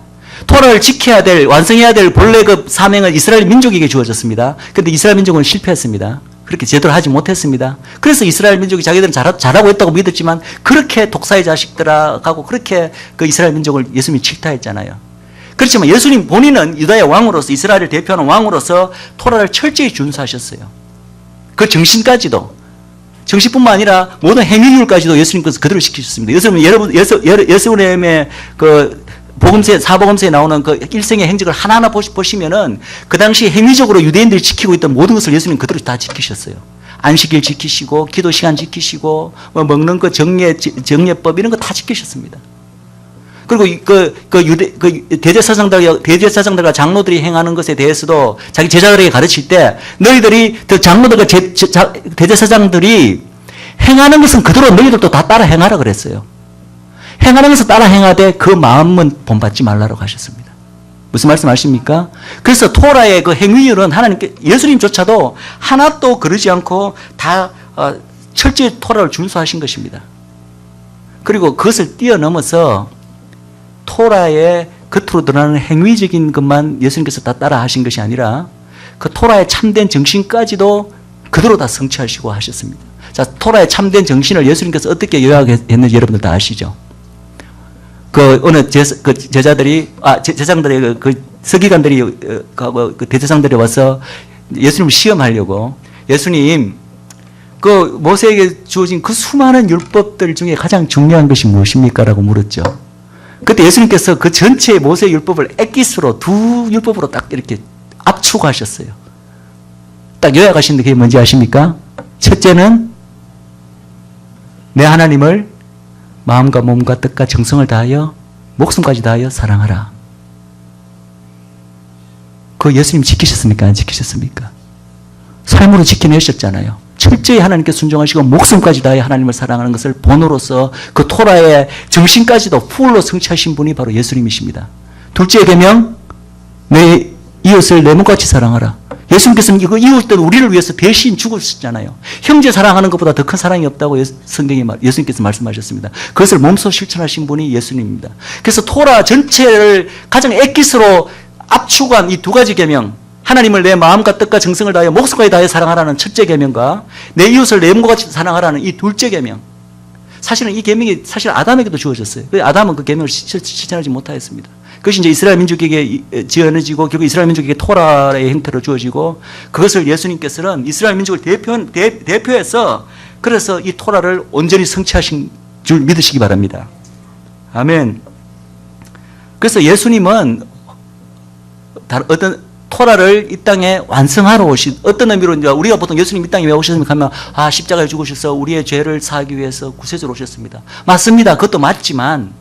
토라를 지켜야 될, 완성해야 될 본래 그 사명은 이스라엘 민족에게 주어졌습니다. 그런데 이스라엘 민족은 실패했습니다. 그렇게 제대로 하지 못했습니다. 그래서 이스라엘 민족이 자기들은 잘하고 있다고 믿었지만 그렇게 독사의 자식들하고 그렇게 그 이스라엘 민족을 예수님이 질타했잖아요. 그렇지만 예수님 본인은 유다의 왕으로서, 이스라엘을 대표하는 왕으로서 토라를 철저히 준수하셨어요. 그 정신까지도, 정신뿐만 아니라 모든 행위율까지도 예수님께서 그대로 시키셨습니다. 예수님의 그 사복음서에 나오는 그 일생의 행적을 하나하나 보시면은 그 당시 행위적으로 유대인들이 지키고 있던 모든 것을 예수님 그대로 다 지키셨어요. 안식일 지키시고, 기도 시간 지키시고, 뭐 먹는 거 정례법 이런 거 다 지키셨습니다. 그리고 대제사장들과 장로들이 행하는 것에 대해서도 자기 제자들에게 가르칠 때 너희들이 장로들과 대제사장들이 행하는 것은 그대로 너희들도 다 따라 행하라 그랬어요. 행하는 것을 따라 행하되 그 마음은 본받지 말라고 하셨습니다. 무슨 말씀 아십니까? 그래서 토라의 그 행위율은 하나님께, 예수님조차도 하나도 그러지 않고 다 철저히 토라를 준수하신 것입니다. 그리고 그것을 뛰어넘어서 토라의 겉으로 드러나는 행위적인 것만 예수님께서 다 따라 하신 것이 아니라 그 토라의 참된 정신까지도 그대로 다 성취하시고 하셨습니다. 자, 토라의 참된 정신을 예수님께서 어떻게 요약했는지 여러분들 다 아시죠? 어느 제자들이, 제장들이, 서기관들이, 대제사장들이 와서 예수님을 시험하려고, 예수님, 모세에게 주어진 그 수많은 율법들 중에 가장 중요한 것이 무엇입니까? 라고 물었죠. 그때 예수님께서 그 전체 모세 율법을 엑기스로 두 율법으로 딱 이렇게 압축하셨어요. 딱 요약하시는데 그게 뭔지 아십니까? 첫째는 내 하나님을 마음과 몸과 뜻과 정성을 다하여 목숨까지 다하여 사랑하라. 그거 예수님 지키셨습니까? 안 지키셨습니까? 삶으로 지켜내셨잖아요. 철저히 하나님께 순종하시고 목숨까지 다하여 하나님을 사랑하는 것을 본으로서 그 토라의 정신까지도 풀로 성취하신 분이 바로 예수님이십니다. 둘째 계명, 내 이웃을 내 몸같이 사랑하라. 예수님께서는 이거 이웃들 우리를 위해서 대신 죽으셨잖아요. 형제 사랑하는 것보다 더 큰 사랑이 없다고 예수님께서 말씀하셨습니다. 그것을 몸소 실천하신 분이 예수님입니다. 그래서 토라 전체를 가장 엑기스로 압축한 이 두 가지 계명, 하나님을 내 마음과 뜻과 정성을 다하여 목숨까지 다하여 사랑하라는 첫째 계명과 내 이웃을 내 몸과 같이 사랑하라는 이 둘째 계명. 사실은 이 계명이 사실 아담에게도 주어졌어요. 아담은 그 계명을 실천하지 못하였습니다. 그것이 이제 이스라엘 민족에게 지어내지고 결국 이스라엘 민족에게 토라의 형태로 주어지고 그것을 예수님께서는 이스라엘 민족을 대표해서 그래서 이 토라를 온전히 성취하신 줄 믿으시기 바랍니다. 아멘. 그래서 예수님은 어떤 토라를 이 땅에 완성하러 오신 어떤 의미로 이제 우리가 보통 예수님 이 땅에 왜 오셨습니까 하면 십자가에 죽으셔서 우리의 죄를 사하기 위해서 구세주로 오셨습니다. 맞습니다. 그것도 맞지만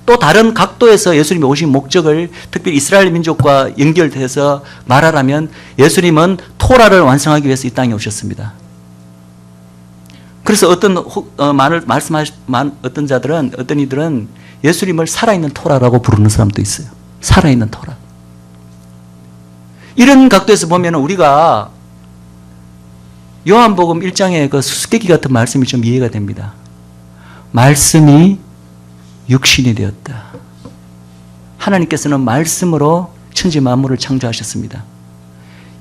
또 다른 각도에서 예수님이 오신 목적을 특별히 이스라엘 민족과 연결해서 말하라면 예수님은 토라를 완성하기 위해서 이 땅에 오셨습니다. 그래서 어떤 자들은 어떤 이들은 예수님을 살아있는 토라라고 부르는 사람도 있어요. 살아있는 토라. 이런 각도에서 보면 우리가 요한복음 1장의 그 수수께끼 같은 말씀이 좀 이해가 됩니다. 말씀이 육신이 되었다. 하나님께서는 말씀으로 천지 만물을 창조하셨습니다.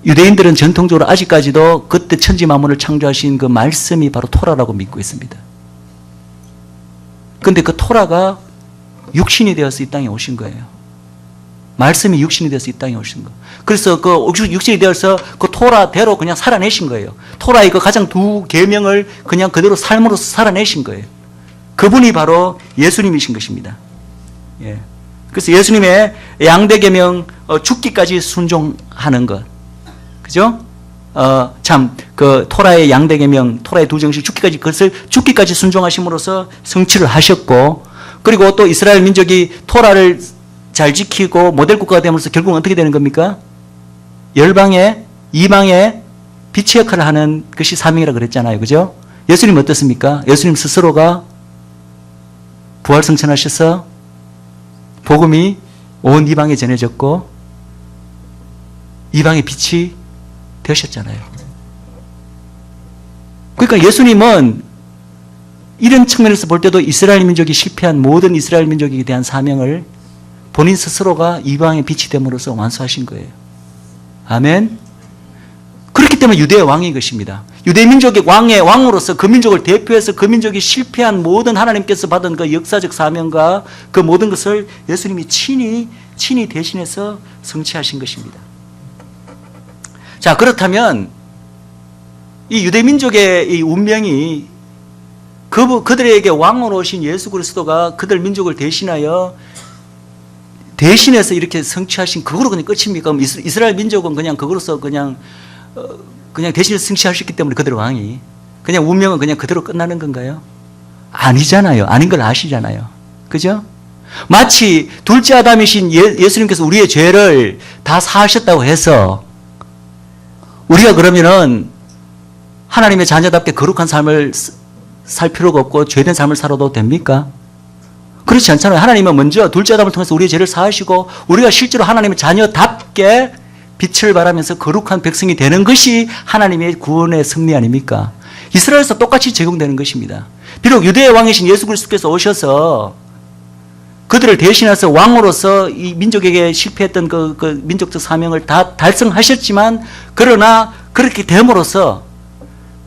유대인들은 전통적으로 아직까지도 그때 천지 만물을 창조하신 그 말씀이 바로 토라라고 믿고 있습니다. 그런데 그 토라가 육신이 되어서 이 땅에 오신 거예요. 말씀이 육신이 되어서 이 땅에 오신 거. 그래서 그 육신이 되어서 그 토라대로 그냥 살아내신 거예요. 토라의 그 가장 두 계명을 그냥 그대로 삶으로서 살아내신 거예요. 그분이 바로 예수님이신 것입니다. 예. 그래서 예수님의 양대 계명 죽기까지 순종하는 것, 그죠? 그 토라의 양대 계명, 토라의 두 정식 죽기까지 그것을 죽기까지 순종하심으로써 성취를 하셨고, 그리고 또 이스라엘 민족이 토라를 잘 지키고 모델 국가가 되면서 결국은 어떻게 되는 겁니까? 열방에 이방에 빛의 역할을 하는 것이 사명이라고 그랬잖아요, 그죠? 예수님 어떻습니까? 예수님 스스로가 부활승천하셔서 복음이 온 이방에 전해졌고 이방의 빛이 되셨잖아요. 그러니까 예수님은 이런 측면에서 볼 때도 이스라엘 민족이 실패한 모든 이스라엘 민족에 대한 사명을 본인 스스로가 이방의 빛이 됨으로써 완수하신 거예요. 아멘. 그렇기 때문에 유대의 왕인 것입니다. 유대 민족의 왕으로서 그 민족을 대표해서 그 민족이 실패한 모든 하나님께서 받은 그 역사적 사명과 그 모든 것을 예수님이 친히 대신해서 성취하신 것입니다. 자, 그렇다면 이 유대 민족의 이 운명이 그들에게 왕으로 오신 예수 그리스도가 그들 민족을 대신해서 이렇게 성취하신 그거로 그냥 끝입니까? 이스라엘 민족은 그냥 그거로서 그냥 대신해서 성취하셨기 때문에 그대로 왕이 그냥 운명은 그냥 그대로 끝나는 건가요? 아니잖아요. 아닌 걸 아시잖아요. 그죠? 마치 둘째 아담이신 예수님께서 우리의 죄를 다 사하셨다고 해서 우리가 그러면은 하나님의 자녀답게 거룩한 삶을 살 필요가 없고 죄된 삶을 살아도 됩니까? 그렇지 않잖아요. 하나님은 먼저 둘째 아담을 통해서 우리의 죄를 사하시고 우리가 실제로 하나님의 자녀답게 빛을 발하면서 거룩한 백성이 되는 것이 하나님의 구원의 승리 아닙니까? 이스라엘에서 똑같이 적용되는 것입니다. 비록 유대의 왕이신 예수 그리스도께서 오셔서 그들을 대신해서 왕으로서 이 민족에게 실패했던 그 민족적 사명을 다 달성하셨지만 그러나 그렇게 됨으로써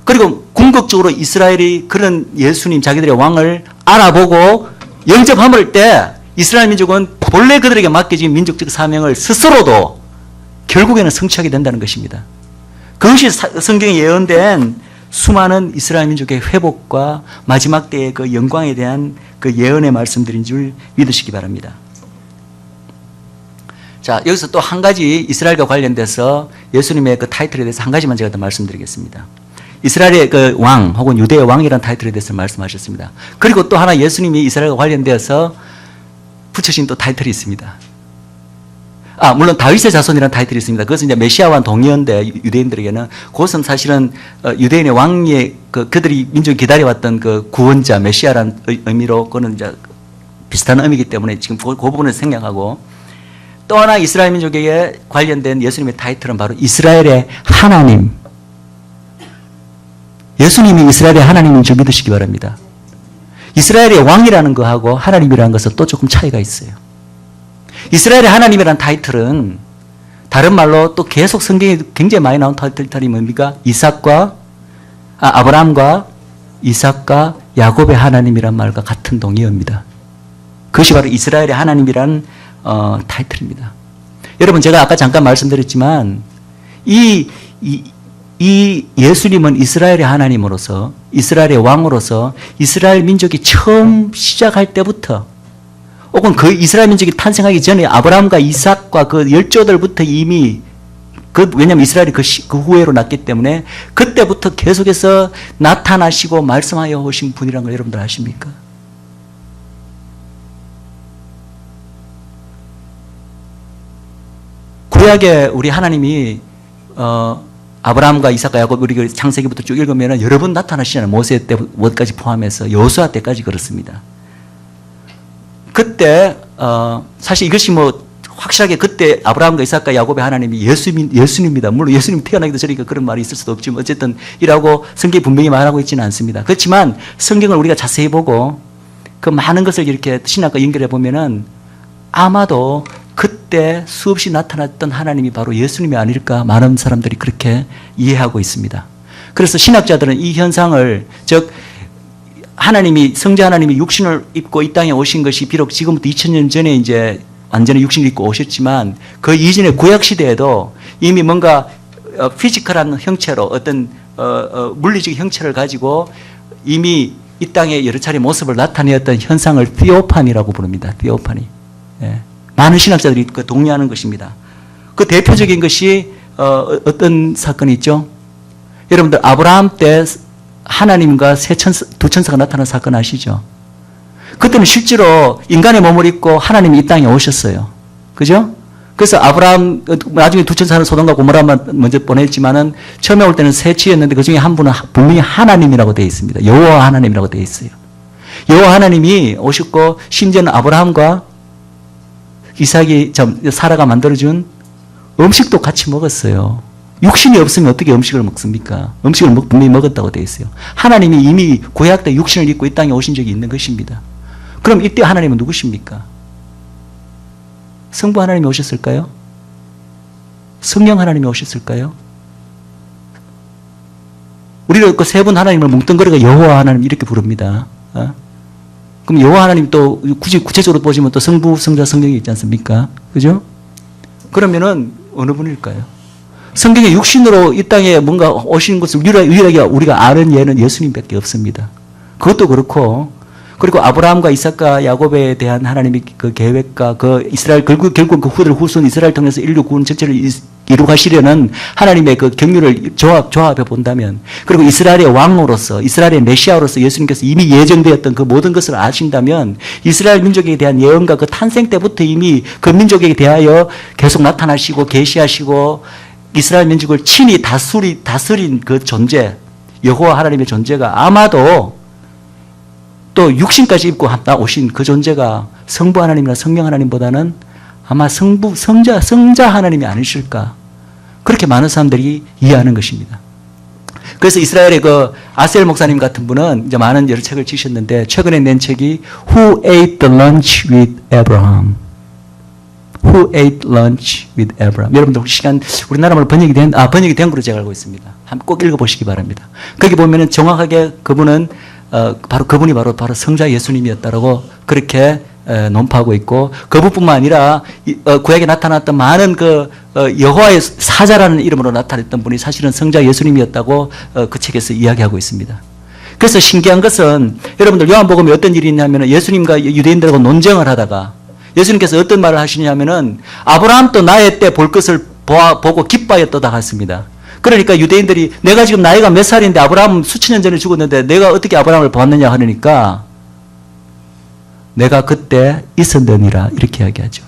그리고 궁극적으로 이스라엘이 그런 예수님 자기들의 왕을 알아보고 영접함을 때 이스라엘 민족은 본래 그들에게 맡겨진 민족적 사명을 스스로도 결국에는 성취하게 된다는 것입니다. 그것이 성경에 예언된 수많은 이스라엘 민족의 회복과 마지막 때의 그 영광에 대한 그 예언의 말씀들인 줄 믿으시기 바랍니다. 자, 여기서 또 한 가지 이스라엘과 관련돼서 예수님의 그 타이틀에 대해서 한 가지만 제가 더 말씀드리겠습니다. 이스라엘의 그 왕 혹은 유대의 왕이라는 타이틀에 대해서 말씀하셨습니다. 그리고 또 하나 예수님이 이스라엘과 관련되어서 붙여진 또 타이틀이 있습니다. 물론 다윗의 자손이라는 타이틀이 있습니다. 그것은 이제 메시아와 동의어인데 유대인들에게는 그것은 사실은 유대인의 왕의 그들이 민족이 기다려왔던 그 구원자 메시아라는 의미로 그거는 이제 비슷한 의미이기 때문에 지금 그 부분을 생략하고 또 하나 이스라엘 민족에게 관련된 예수님의 타이틀은 바로 이스라엘의 하나님. 예수님이 이스라엘의 하나님인 줄 믿으시기 바랍니다. 이스라엘의 왕이라는 거하고 하나님이라는 것은 또 조금 차이가 있어요. 이스라엘의 하나님이라는 타이틀은 다른 말로 또 계속 성경에 굉장히 많이 나온 타이틀이 뭡니까? 아브라함과 이삭과 야곱의 하나님이란 말과 같은 동의어입니다. 그것이 바로 이스라엘의 하나님이라는 타이틀입니다. 여러분, 제가 아까 잠깐 말씀드렸지만 이 예수님은 이스라엘의 하나님으로서, 이스라엘의 왕으로서 이스라엘 민족이 처음 시작할 때부터, 혹은 그 이스라엘 민족이 탄생하기 전에 아브라함과 이삭과 그 열조들부터 이미 왜냐하면 이스라엘이 그 후회로 났기 때문에 그때부터 계속해서 나타나시고 말씀하여 오신 분이라는 걸 여러분들 아십니까? 구약에 우리 하나님이 아브라함과 이삭과 야곱 우리 창세기부터 쭉 읽으면 여러 번 나타나시잖아요. 모세 때까지 포함해서 여호수아 때까지 그렇습니다. 그때 사실 이것이 뭐 확실하게 그때 아브라함과 이삭과 야곱의 하나님이 예수님입니다. 물론 예수님 태어나기도 전이니까 그런 말이 있을 수도 없지만 어쨌든 이라고 성경이 분명히 말하고 있지는 않습니다. 그렇지만 성경을 우리가 자세히 보고 그 많은 것을 이렇게 신학과 연결해 보면은 아마도 그때 수없이 나타났던 하나님이 바로 예수님이 아닐까 많은 사람들이 그렇게 이해하고 있습니다. 그래서 신학자들은 이 현상을, 즉 하나님이, 성자 하나님이 육신을 입고 이 땅에 오신 것이 비록 지금부터 2000년 전에 이제 완전히 육신을 입고 오셨지만 그 이전의 구약 시대에도 이미 뭔가 피지컬한 형체로 어떤 물리적 형체를 가지고 이미 이 땅에 여러 차례 모습을 나타내었던 현상을 티오파니라고 부릅니다. 티오파니. 예. 많은 신학자들이 동의하는 것입니다. 그 대표적인 것이 어떤 사건이 있죠? 여러분들 아브라함 때 하나님과 두 천사가 나타난 사건 아시죠? 그때는 실제로 인간의 몸을 입고 하나님이 이 땅에 오셨어요. 그죠? 그래서 아브라함, 나중에 두 천사는 소돔과 고모라만 먼저 보냈지만은 처음에 올 때는 세 치였는데 그 중에 한 분은 분명히 하나님이라고 되어 있습니다. 여호와 하나님이라고 되어 있어요. 여호와 하나님이 오셨고 심지어는 아브라함과 이삭이, 사라가 만들어준 음식도 같이 먹었어요. 육신이 없으면 어떻게 음식을 먹습니까? 음식을 분명히 먹었다고 되어 있어요. 하나님이 이미 구약 때 육신을 입고 이 땅에 오신 적이 있는 것입니다. 그럼 이때 하나님은 누구십니까? 성부 하나님이 오셨을까요? 성령 하나님이 오셨을까요? 우리는 그 세 분 하나님을 뭉뚱그려가 여호와 하나님 이렇게 부릅니다. 그럼 여호와 하나님 또 굳이 구체적으로 보시면 또 성부, 성자, 성령이 있지 않습니까? 그죠? 그러면은 어느 분일까요? 성경에 육신으로 이 땅에 뭔가 오신 것을 유일하게 우리가 아는 예는 예수님밖에 없습니다. 그것도 그렇고, 그리고 아브라함과 이삭과 야곱에 대한 하나님의 그 계획과 그 이스라엘, 결국 그 후손 이스라엘 통해서 인류 구원 전체를 이루가시려는 하나님의 그 경륜을 조합해 본다면, 그리고 이스라엘의 왕으로서, 이스라엘의 메시아로서 예수님께서 이미 예정되었던 그 모든 것을 아신다면, 이스라엘 민족에 대한 예언과 그 탄생 때부터 이미 그 민족에 대하여 계속 나타나시고 계시하시고 이스라엘 민족을 친히 다스린 그 존재, 여호와 하나님의 존재가 아마도 또 육신까지 입고 오신 그 존재가 성부 하나님이나 성령 하나님보다는 아마 성자 하나님이 아니실까. 그렇게 많은 사람들이 이해하는 것입니다. 그래서 이스라엘의 그 아셀 목사님 같은 분은 이제 많은 여러 책을 지으셨는데 최근에 낸 책이 Who Ate the Lunch with Abraham? Who ate lunch with Abraham? 여러분들 혹시 우리나라 말로 번역이 된 걸로 제가 알고 있습니다. 한번 꼭 읽어보시기 바랍니다. 거기 보면은 정확하게 그분은 그분이 바로 성자 예수님이었다라고 그렇게 논파하고 있고, 그분뿐만 아니라 구약에 나타났던 많은 여호와의 사자라는 이름으로 나타났던 분이 사실은 성자 예수님이었다고 그 책에서 이야기하고 있습니다. 그래서 신기한 것은 여러분들 요한복음에 어떤 일이 있냐면 예수님과 유대인들하고 논쟁을 하다가 예수님께서 어떤 말을 하시냐면은 아브라함도 나의 때 볼 것을 보고 기뻐하였도다 했습니다. 그러니까 유대인들이 내가 지금 나이가 몇 살인데 아브라함은 수천 년 전에 죽었는데 내가 어떻게 아브라함을 보았느냐 하니까 내가 그때 있었느니라 이렇게 이야기하죠.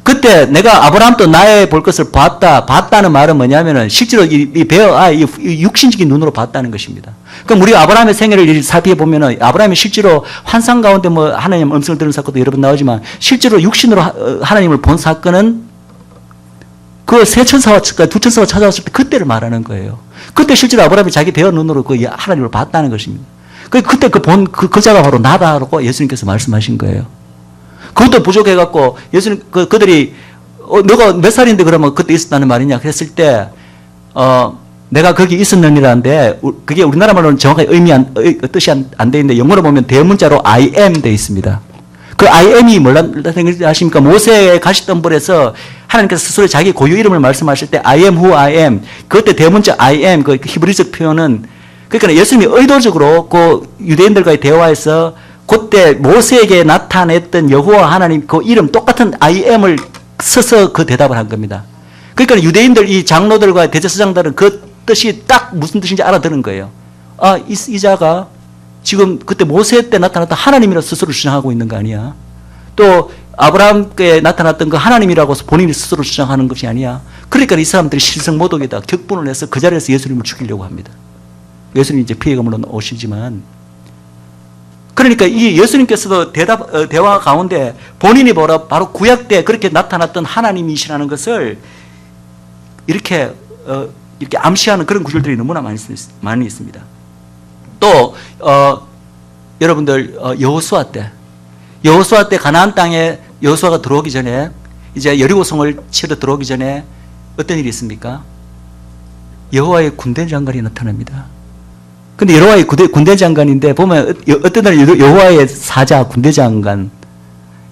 그때 내가 아브라함도 나의 볼 것을 봤다는 말은 뭐냐면은 실제로 이 육신적인 눈으로 봤다는 것입니다. 그럼 우리가 아브라함의 생애를 살펴보면은 아브라함이 실제로 환상 가운데 뭐 하나님 음성을 들은 사건도 여러 번 나오지만 실제로 육신으로 하나님을 본 사건은 그 세 천사와 두 천사가 찾아왔을 때 그때를 말하는 거예요. 그때 실제로 아브라함이 자기 배어 눈으로 그 하나님을 봤다는 것입니다. 그때 그 자가 바로 나다라고 예수님께서 말씀하신 거예요. 그것도 부족해갖고 예수님 그들이 너가 몇 살인데 그러면 그때 있었다는 말이냐 했을 때 내가 거기 있었느니라는데 그게 우리나라 말로는 정확하게 뜻이 안 돼 있는데 영어로 보면 대문자로 I am 돼 있습니다. 그 I am이 뭐라는 뜻인지 아십니까? 모세의 가시덤불에서 하나님께서 스스로 자기 고유 이름을 말씀하실 때 I am who I am. 그때 대문자 I am 그 히브리적 표현은 그러니까 예수님이 의도적으로 그 유대인들과의 대화에서 그때 모세에게 나타냈던 여호와 하나님 그 이름 똑같은 I am을 써서 그 대답을 한 겁니다. 그러니까 유대인들 이 장로들과 대제사장들은 그 뜻이 딱 무슨 뜻인지 알아듣는 거예요. 아, 이 자가 지금 그때 모세 때 나타났던 하나님이라 스스로 주장하고 있는 거 아니야. 또 아브라함께 나타났던 그 하나님이라고 본인이 스스로 주장하는 것이 아니야. 그러니까 이 사람들이 실성모독에다 격분을 해서 그 자리에서 예수님을 죽이려고 합니다. 예수님이 이제 피해가 물론 오시지만 그러니까 이 예수님께서도 대화 가운데 본인이 바로 구약 때 그렇게 나타났던 하나님이시라는 것을 이렇게 암시하는 그런 구절들이 너무나 많이 있습니다. 또 여러분들 여호수아 때 가나안 땅에 여호수아가 들어오기 전에 이제 여리고성을 치러 들어오기 전에 어떤 일이 있습니까? 여호와의 군대 장관이 나타납니다. 근데 여호와의 군대 장관인데 보면 어떤 날은 여호와의 사자 군대 장관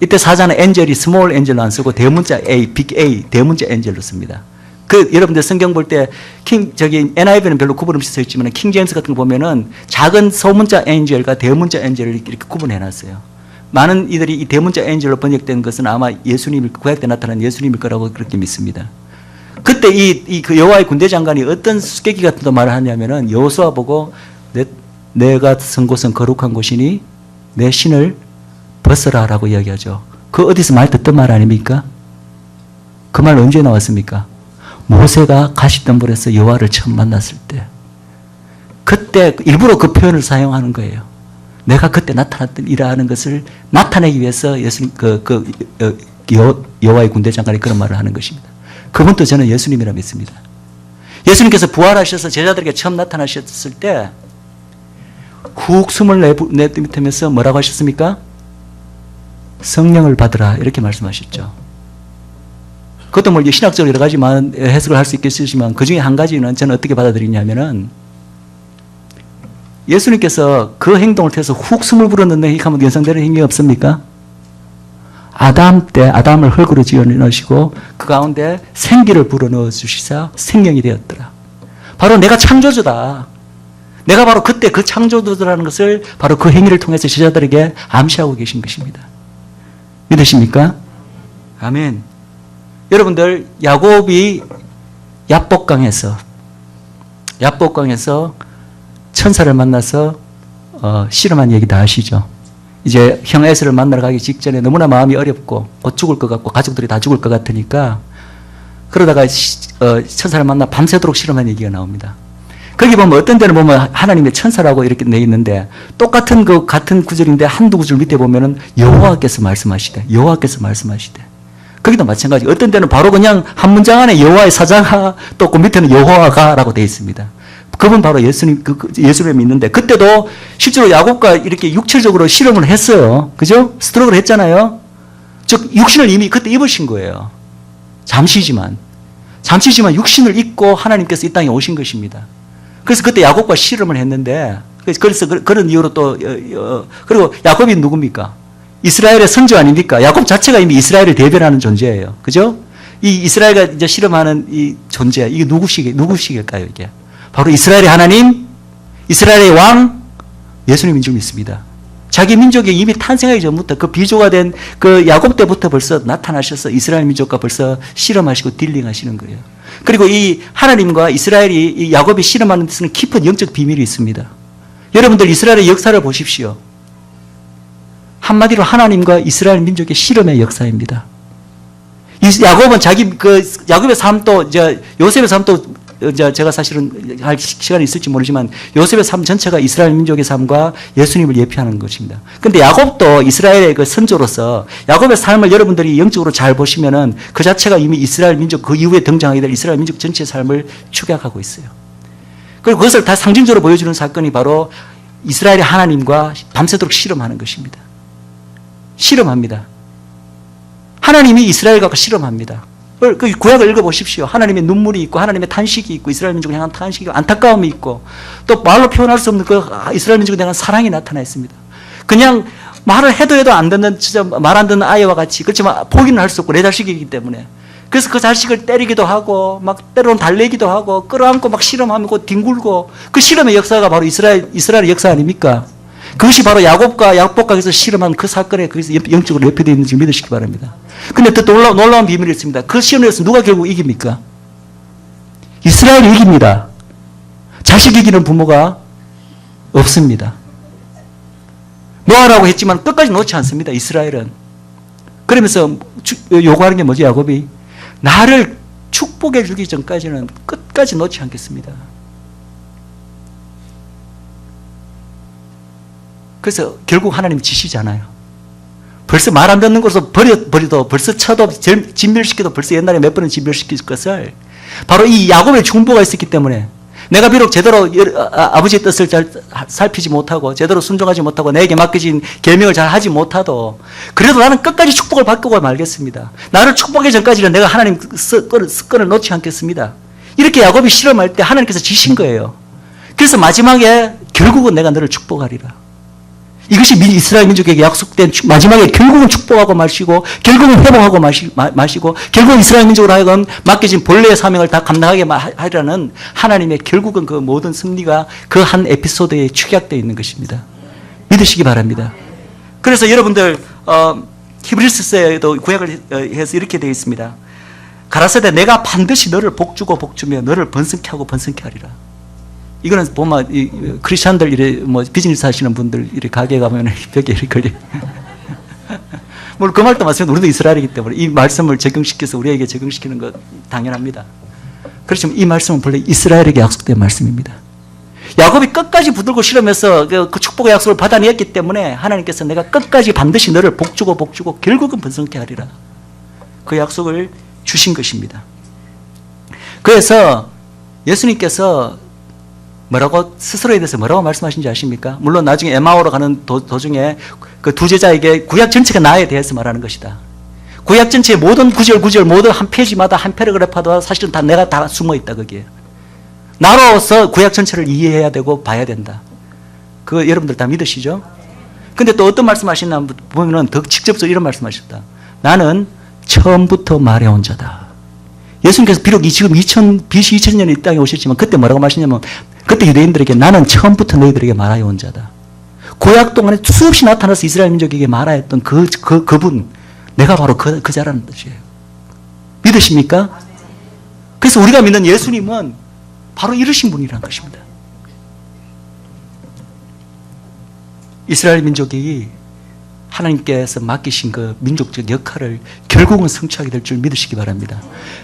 이때 사자는 엔젤이 스몰 엔젤로 안 쓰고 대문자 A, 빅 A 대문자 엔젤로 씁니다. 그 여러분들 성경 볼 때 NIV는 별로 구분 없이 써 있지만 킹 제임스 같은 거 보면은 작은 소문자 엔젤과 대문자 엔젤을 이렇게 구분해 놨어요. 많은 이들이 이 대문자 엔젤로 번역된 것은 아마 예수님일 구약 때 나타난 예수님일 거라고 그렇게 믿습니다. 그때 그 여호와의 군대 장관이 어떤 수수께끼 같은 말을 하냐면은 여호수아 보고 내가 선 곳은 거룩한 곳이니 내 신을 벗어라라고 이야기하죠. 그 어디서 많이 듣던 말 아닙니까? 그 말 언제 나왔습니까? 모세가 가시덤불에서 여호와를 처음 만났을 때 그때 일부러 그 표현을 사용하는 거예요. 내가 그때 나타났던 일하는 것을 나타내기 위해서 예수님 여호와의 군대 장관이 그런 말을 하는 것입니다. 그분도 저는 예수님이라 믿습니다. 예수님께서 부활하셔서 제자들에게 처음 나타나셨을 때 훅 숨을 내뱉으면서 뭐라고 하셨습니까? 성령을 받으라 이렇게 말씀하셨죠. 그것도 뭐 신학적으로 여러 가지 많은 해석을 할 수 있겠지만 그 중에 한 가지는 저는 어떻게 받아들이냐면은 예수님께서 그 행동을 통해서 훅 숨을 불어넣는 하면 연상되는 행위 없습니까? 아담 때 아담을 흙으로 지어 넣으시고 그 가운데 생기를 불어넣어 주시사 생명이 되었더라. 바로 내가 창조주다. 내가 바로 그때 그 창조주라는 것을 바로 그 행위를 통해서 제자들에게 암시하고 계신 것입니다. 믿으십니까? 아멘. 여러분들 야곱이 야복강에서 천사를 만나서 실험한 얘기 다 아시죠? 이제 형 에서를 만나러 가기 직전에 너무나 마음이 어렵고 곧 죽을 것 같고 가족들이 다 죽을 것 같으니까 그러다가 천사를 만나 밤새도록 실험한 얘기가 나옵니다. 거기 보면 어떤 데는 보면 하나님의 천사라고 이렇게 돼 있는데 똑같은 같은 구절인데 한두 구절 밑에 보면은 여호와께서 말씀하시되 거기도 마찬가지. 어떤 데는 바로 그냥 한 문장 안에 여호와의 사자가 또 그 밑에는 여호와가라고 되어 있습니다. 그분 바로 예수를 믿는데 그때도 실제로 야곱과 이렇게 육체적으로 실험을 했어요. 그죠? 스트럭을 했잖아요. 즉 육신을 이미 그때 입으신 거예요. 잠시지만 육신을 입고 하나님께서 이 땅에 오신 것입니다. 그래서 그때 야곱과 실험을 했는데 그래서 그런 이유로 또 그리고 야곱이 누굽니까? 이스라엘의 선조 아닙니까? 야곱 자체가 이미 이스라엘을 대변하는 존재예요. 그죠? 이 이스라엘과 이제 실험하는 이 존재, 이게 누구시길까요, 이게? 바로 이스라엘의 하나님, 이스라엘의 왕, 예수님 줄 믿습니다. 자기 민족이 이미 탄생하기 전부터 그 비조가 된 그 야곱 때부터 벌써 나타나셔서 이스라엘 민족과 벌써 실험하시고 딜링하시는 거예요. 그리고 이 하나님과 이스라엘이 이 야곱이 실험하는 데서는 깊은 영적 비밀이 있습니다. 여러분들 이스라엘의 역사를 보십시오. 한마디로 하나님과 이스라엘 민족의 실험의 역사입니다. 이 야곱은 야곱의 삶도, 요셉의 삶도, 제가 사실은 할 시간이 있을지 모르지만 요셉의 삶 전체가 이스라엘 민족의 삶과 예수님을 예표하는 것입니다. 근데 야곱도 이스라엘의 그 선조로서 야곱의 삶을 여러분들이 영적으로 잘 보시면은 그 자체가 이미 이스라엘 민족 그 이후에 등장하게 될 이스라엘 민족 전체의 삶을 축약하고 있어요. 그리고 그것을 다 상징적으로 보여주는 사건이 바로 이스라엘의 하나님과 밤새도록 실험하는 것입니다. 실험합니다. 하나님이 이스라엘과 실험합니다. 그 구약을 읽어보십시오. 하나님의 눈물이 있고 하나님의 탄식이 있고 이스라엘 민족을 향한 탄식이 있고 안타까움이 있고 또 말로 표현할 수 없는 그 이스라엘 민족에 대한 사랑이 나타나 있습니다. 그냥 말을 해도 안 듣는 진짜 말 안 듣는 아이와 같이 그렇지만 포기는 할 수 없고 내 자식이기 때문에 그래서 그 자식을 때리기도 하고 막 때로는 달래기도 하고 끌어안고 막 실험하고 뒹굴고 그 실험의 역사가 바로 이스라엘의 역사 아닙니까? 그것이 바로 야곱과 야복강에서 실험한 그 사건에 거기서 영적으로 예표되어 있는지 믿으시기 바랍니다. 근데 또 놀라운 비밀이 있습니다. 그 시험에서 누가 결국 이깁니까? 이스라엘이 이깁니다. 자식 이기는 부모가 없습니다. 놓아라고 했지만 끝까지 놓지 않습니다. 이스라엘은. 그러면서 요구하는 게 뭐지 야곱이? 나를 축복해 주기 전까지는 끝까지 놓지 않겠습니다. 그래서 결국 하나님 지시잖아요. 벌써 말 안 듣는 것으로 버려도 벌써 쳐도 진멸시켜도 벌써 옛날에 몇 번은 진멸시킬 것을 바로 이 야곱의 중보가 있었기 때문에 내가 비록 제대로 아버지의 뜻을 잘 살피지 못하고 제대로 순종하지 못하고 내게 맡겨진 계명을 잘 하지 못하도 그래도 나는 끝까지 축복을 받고 말겠습니다. 나를 축복하기 전까지는 내가 하나님 습관을 놓지 않겠습니다. 이렇게 야곱이 실험할 때 하나님께서 지신 거예요. 그래서 마지막에 결국은 내가 너를 축복하리라. 이것이 이스라엘 민족에게 약속된 마지막에 결국은 축복하고 마시고 결국은 회복하고 마시고 결국은 이스라엘 민족으로 하여금 맡겨진 본래의 사명을 다 감당하게 하리라는 하나님의 결국은 그 모든 승리가 그 한 에피소드에 축약되어 있는 것입니다. 믿으시기 바랍니다. 그래서 여러분들 히브리서에도 구약을 해서 이렇게 되어 있습니다. 가라사대 내가 반드시 너를 복주고 복주며 너를 번성케 하고 번성케 하리라. 이거는 보면 크리스찬들 이래 뭐 비즈니스 하시는 분들 이래 가게에 가면 벽에 이렇게 걸려. 물론 그 말도 맞습니다. 우리도 이스라엘이기 때문에 이 말씀을 적용시켜서 우리에게 적용시키는 것 당연합니다. 그렇지만 이 말씀은 본래 이스라엘에게 약속된 말씀입니다. 야곱이 끝까지 붙들고 실험해서 그 축복의 약속을 받아내었기 때문에 하나님께서 내가 끝까지 반드시 너를 복주고 복주고 결국은 번성케 하리라. 그 약속을 주신 것입니다. 그래서 예수님께서 뭐라고 스스로에 대해서 뭐라고 말씀하신지 아십니까? 물론 나중에 에마오로 가는 도중에 그 두 제자에게 구약 전체가 나에 대해서 말하는 것이다. 구약 전체의 모든 구절 모든 한 페이지마다 한 패러그래프마다 사실은 다 내가 다 숨어 있다 거기에. 나로서 구약 전체를 이해해야 되고 봐야 된다. 그거 여러분들 다 믿으시죠? 근데 또 어떤 말씀하시나 보면은 더 직접적으로 이런 말씀하셨다. 나는 처음부터 말해온 자다. 예수님께서 비록 지금 BC 2000년에 이 땅에 오셨지만 그때 뭐라고 말하시냐면 그때 유대인들에게 나는 처음부터 너희들에게 말하여 온 자다. 구약 동안에 수없이 나타나서 이스라엘 민족에게 말하였던 그분, 내가 바로 그 자라는 뜻이에요. 믿으십니까? 그래서 우리가 믿는 예수님은 바로 이러신 분이라는 것입니다. 이스라엘 민족이 하나님께서 맡기신 그 민족적 역할을 결국은 성취하게 될 줄 믿으시기 바랍니다.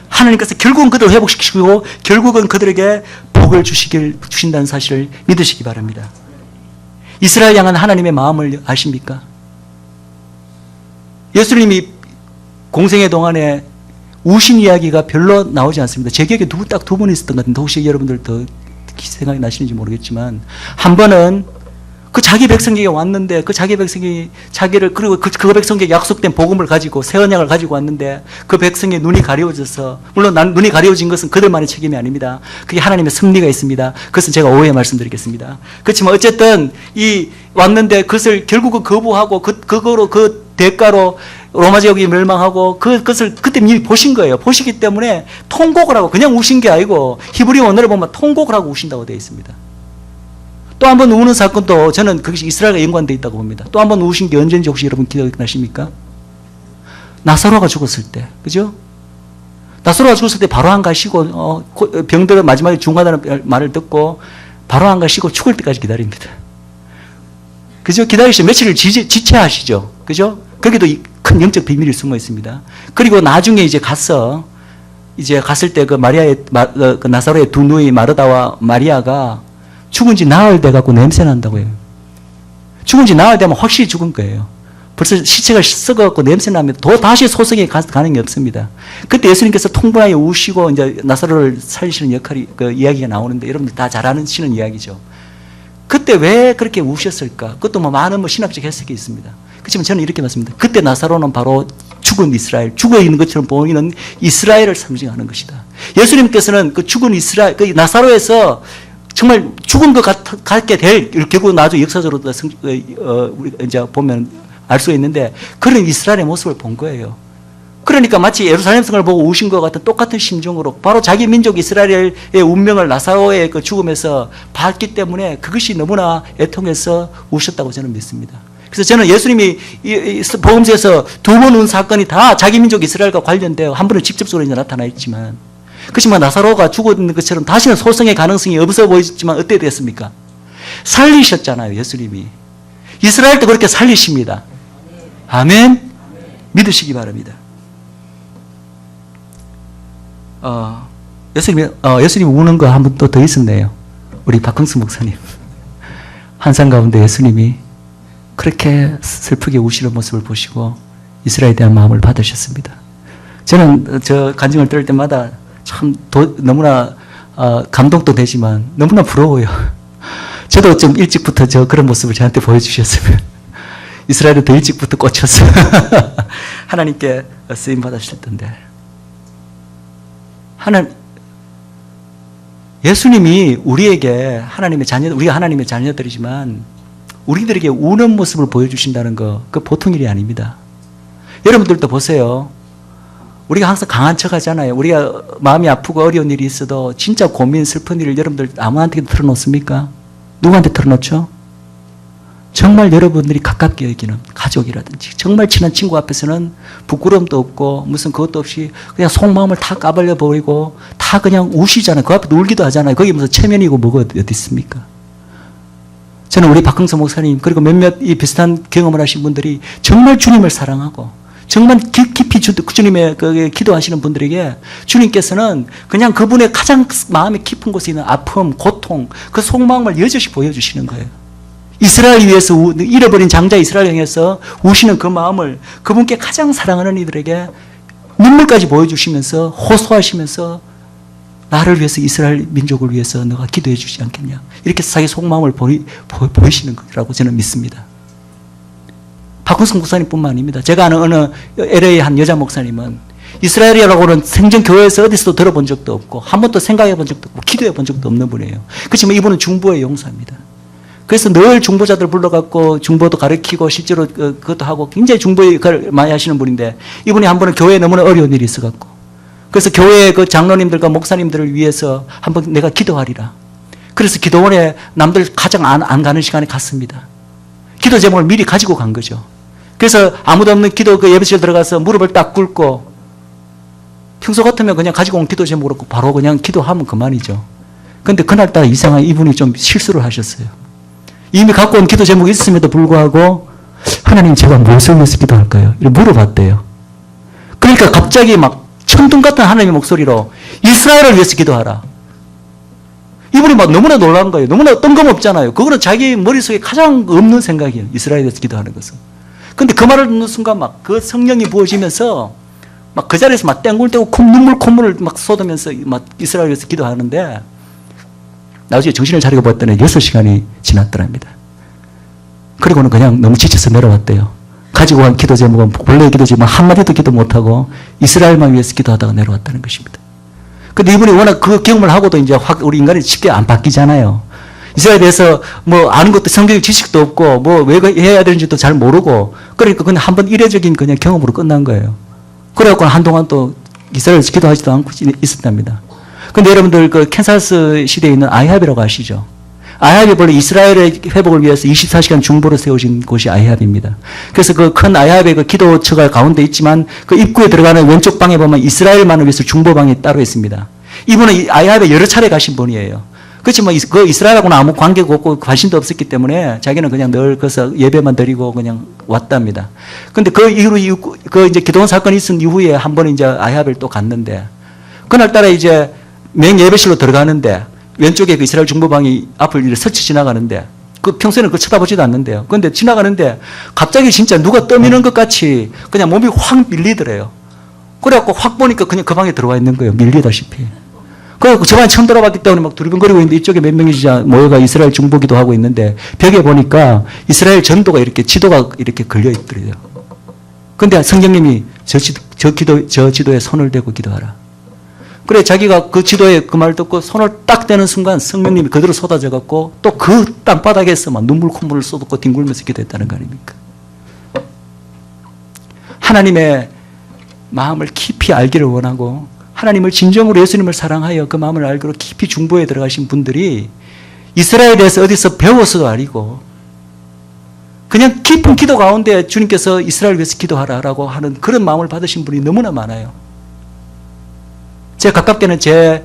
하나님께서 결국은 그들을 회복시키고 결국은 그들에게 복을 주신다는 사실을 믿으시기 바랍니다. 이스라엘 향한 하나님의 마음을 아십니까? 예수님이 공생의 동안에 우신 이야기가 별로 나오지 않습니다. 제 기억에 딱 두 번 있었던 것 같은데 혹시 여러분들 더 생각이 나시는지 모르겠지만 한 번은 그 자기 백성에게 왔는데 그 자기 백성이 자기를 그리고 그 백성에게 약속된 복음을 가지고 새 언약을 가지고 왔는데 그 백성의 눈이 가려워져서 물론 눈이 가려워진 것은 그들만의 책임이 아닙니다. 그게 하나님의 섭리가 있습니다. 그것은 제가 오해 말씀드리겠습니다. 그렇지만 어쨌든 이 왔는데 그것을 결국은 거부하고 그거로 그 대가로 로마 제국이 멸망하고 그것을 그때 미리 보신 거예요. 보시기 때문에 통곡을 하고 그냥 우신 게 아니고 히브리 원어를 보면 통곡을 하고 우신다고 되어 있습니다. 또 한 번 우는 사건도 저는 그것이 이스라엘과 연관되어 있다고 봅니다. 또 한 번 우신 게 언제인지 혹시 여러분 기억나십니까? 나사로가 죽었을 때, 그죠? 나사로가 죽었을 때 바로 안 가시고 병들어 마지막에 중하다는 말을 듣고 바로 안 가시고 죽을 때까지 기다립니다. 그죠? 기다리시죠. 며칠을 지체하시죠. 그죠? 거기도 큰 영적 비밀이 숨어 있습니다. 그리고 나중에 이제 갔을 때 그 그 나사로의 두 누이 마르다와 마리아가 죽은 지 나흘 돼 갖고 냄새 난다고 해요. 죽은 지 나흘 되면 확실히 죽은 거예요. 벌써 시체가 썩어갖고 냄새 나면 다시 소성에 가능이 없습니다. 그때 예수님께서 통분하여 우시고 이제 나사로를 살리시는 역할이, 그 이야기가 나오는데 여러분들 다 잘 아시는 이야기죠. 그때 왜 그렇게 우셨을까? 그것도 뭐 많은 신학적 해석이 있습니다. 그렇지만 저는 이렇게 봤습니다. 그때 나사로는 바로 죽은 이스라엘, 죽어 있는 것처럼 보이는 이스라엘을 상징하는 것이다. 예수님께서는 그 죽은 이스라엘, 그 나사로에서 정말 죽은 것 같게 될, 결국 나중에 역사적으로 우리 이제 보면 알 수 있는데 그런 이스라엘의 모습을 본 거예요. 그러니까 마치 예루살렘 성을 보고 우신 것 같은 똑같은 심정으로 바로 자기 민족 이스라엘의 운명을 나사로의 그 죽음에서 봤기 때문에 그것이 너무나 애통해서 우셨다고 저는 믿습니다. 그래서 저는 예수님이 복음서에서 두 번 운 사건이 다 자기 민족 이스라엘과 관련되어 한 번은 직접적으로 이제 나타나 있지만, 그렇지만 나사로가 죽었는 것처럼 다시는 소생의 가능성이 없어 보이지만 어떻게 됐습니까? 살리셨잖아요, 예수님이. 이스라엘도 그렇게 살리십니다. 아멘. 믿으시기 바랍니다. 예수님이 우는 거 한 번 또 더 있었네요. 우리 박흥수 목사님. 환상 가운데 예수님이 그렇게 슬프게 우시는 모습을 보시고 이스라엘에 대한 마음을 받으셨습니다. 저는 저 간증을 들을 때마다 참 너무나 감동도 되지만 너무나 부러워요. 저도 좀 일찍부터 그런 모습을 저한테 보여주셨으면 이스라엘은 더 일찍부터 꽂혔어요. 하나님께 쓰임 받으실 텐데. 예수님이 우리에게 우리가 하나님의 자녀들이지만 우리들에게 우는 모습을 보여주신다는 거, 그 보통 일이 아닙니다. 여러분들도 보세요. 우리가 항상 강한 척 하잖아요. 우리가 마음이 아프고 어려운 일이 있어도 진짜 고민, 슬픈 일을 여러분들 아무한테 털어놓습니까? 누구한테 털어놓죠? 정말 여러분들이 가깝게 여기는 가족이라든지 정말 친한 친구 앞에서는 부끄러움도 없고 무슨 그것도 없이 그냥 속마음을 다 까발려 버리고 다 그냥 우시잖아요. 그 앞에 울기도 하잖아요. 거기 무슨 체면이고 뭐가 어디 있습니까? 저는 우리 박흥서 목사님 그리고 몇몇 이 비슷한 경험을 하신 분들이 정말 주님을 사랑하고 정말 깊이 주님의 기도하시는 분들에게 주님께서는 그냥 그분의 가장 마음의 깊은 곳에 있는 아픔, 고통, 그 속마음을 여럿이 보여주시는 거예요. 이스라엘 위해서 잃어버린 장자 이스라엘 향해서 우시는 그 마음을 그분께 가장 사랑하는 이들에게 눈물까지 보여주시면서 호소하시면서 나를 위해서 이스라엘 민족을 위해서 너가 기도해 주지 않겠냐, 이렇게 자기 속마음을 보이시는 거라고 저는 믿습니다. 박훈성 목사님뿐만 아닙니다. 제가 아는 어느 LA 한 여자 목사님은 이스라엘이라고는 생전교회에서 어디서도 들어본 적도 없고 한 번도 생각해 본 적도 없고 기도해 본 적도 없는 분이에요. 그렇지만 이분은 중보의 용사입니다. 그래서 늘 중보자들 불러갖고 중보도 가르치고 실제로 그것도 하고 굉장히 중보를 많이 하시는 분인데, 이분이 한 번은 교회에 너무나 어려운 일이 있어갖고 그래서 교회 그 장로님들과 목사님들을 위해서 한번 내가 기도하리라. 그래서 기도원에 남들 가장 안 가는 시간에 갔습니다. 기도 제목을 미리 가지고 간 거죠. 그래서 아무도 없는 기도 그 예배실 들어가서 무릎을 딱 꿇고, 평소 같으면 그냥 가지고 온 기도 제목으로 바로 그냥 기도하면 그만이죠. 근데 그날따라 이상하게 이분이 좀 실수를 하셨어요. 이미 갖고 온 기도 제목이 있음에도 불구하고 하나님 제가 무엇을 위해서 기도할까요? 이렇게 물어봤대요. 그러니까 갑자기 막 천둥 같은 하나님의 목소리로 이스라엘을 위해서 기도하라. 이분이 막 너무나 놀란 거예요. 너무나 뜬금없잖아요. 그거는 자기 머릿속에 가장 없는 생각이에요. 이스라엘에 대해서 기도하는 것은. 근데 그 말을 듣는 순간 막 그 성령이 부어지면서 막 그 자리에서 막 땡굴땡굴 콧물을 막 쏟으면서 막 이스라엘에 대해서 기도하는데, 나중에 정신을 차리고 봤더니 6시간이 지났더랍니다. 그리고는 그냥 너무 지쳐서 내려왔대요. 가지고 간 기도 제목은 본래의 기도 제목 한마디도 기도 못하고 이스라엘만 위해서 기도하다가 내려왔다는 것입니다. 근데 이분이 워낙 그 경험을 하고도 이제 우리 인간이 쉽게 안 바뀌잖아요. 이스라엘에 대해서 뭐 아는 것도 성경 지식도 없고 뭐 왜 해야 되는지도 잘 모르고, 그러니까 그냥 한번 이례적인 그냥 경험으로 끝난 거예요. 그래갖고 한동안 또 이스라엘에서 기도하지도 않고 있었답니다. 근데 여러분들 그 캔사스 시대에 있는 아이합이라고 아시죠? 아이합이 원래 이스라엘의 회복을 위해서 24시간 중보를 세우신 곳이 아이합입니다. 그래서 그 큰 아이합의 그 기도처가 가운데 있지만 그 입구에 들어가는 왼쪽 방에 보면 이스라엘만을 위해서 중보방이 따로 있습니다. 이분은 아이합에 여러 차례 가신 분이에요. 그렇지만 그 이스라엘하고는 아무 관계가 없고 관심도 없었기 때문에 자기는 그냥 늘 거기서 예배만 드리고 그냥 왔답니다. 근데 그 이후로 그 이제 기도원 사건이 있은 이후에 한 번 이제 아합을 또 갔는데 그날따라 이제 맹 예배실로 들어가는데 왼쪽에 그 이스라엘 중보방이 앞을 이렇게 스쳐 지나가는데 그 평소에는 그걸 쳐다보지도 않는데요. 그런데 지나가는데 갑자기 진짜 누가 떠미는 것 같이 그냥 몸이 확 밀리더래요. 그래갖고 확 보니까 그냥 그 방에 들어와 있는 거예요. 밀리다시피. 그래갖고 저 방에 처음 들어봤기 때문에 막 두리번거리고 있는데 이쪽에 몇 명이 진짜 모여가 이스라엘 중보기도 하고 있는데 벽에 보니까 이스라엘 전도가 이렇게 지도가 이렇게 걸려 있더래요. 근데 성령님이 저 지도에 손을 대고 기도하라. 그래 자기가 그 지도에 그 말 듣고 손을 딱 대는 순간 성령님이 그대로 쏟아져 갖고 또 그 땅바닥에서 막 눈물 콧물을 쏟고 뒹굴면서 기도했다는 거 아닙니까? 하나님의 마음을 깊이 알기를 원하고 하나님을 진정으로 예수님을 사랑하여 그 마음을 알기로 깊이 중보에 들어가신 분들이 이스라엘에서 어디서 배워서도 아니고 그냥 깊은 기도 가운데 주님께서 이스라엘 위해서 기도하라라고 하는 그런 마음을 받으신 분이 너무나 많아요. 제 가깝게는 제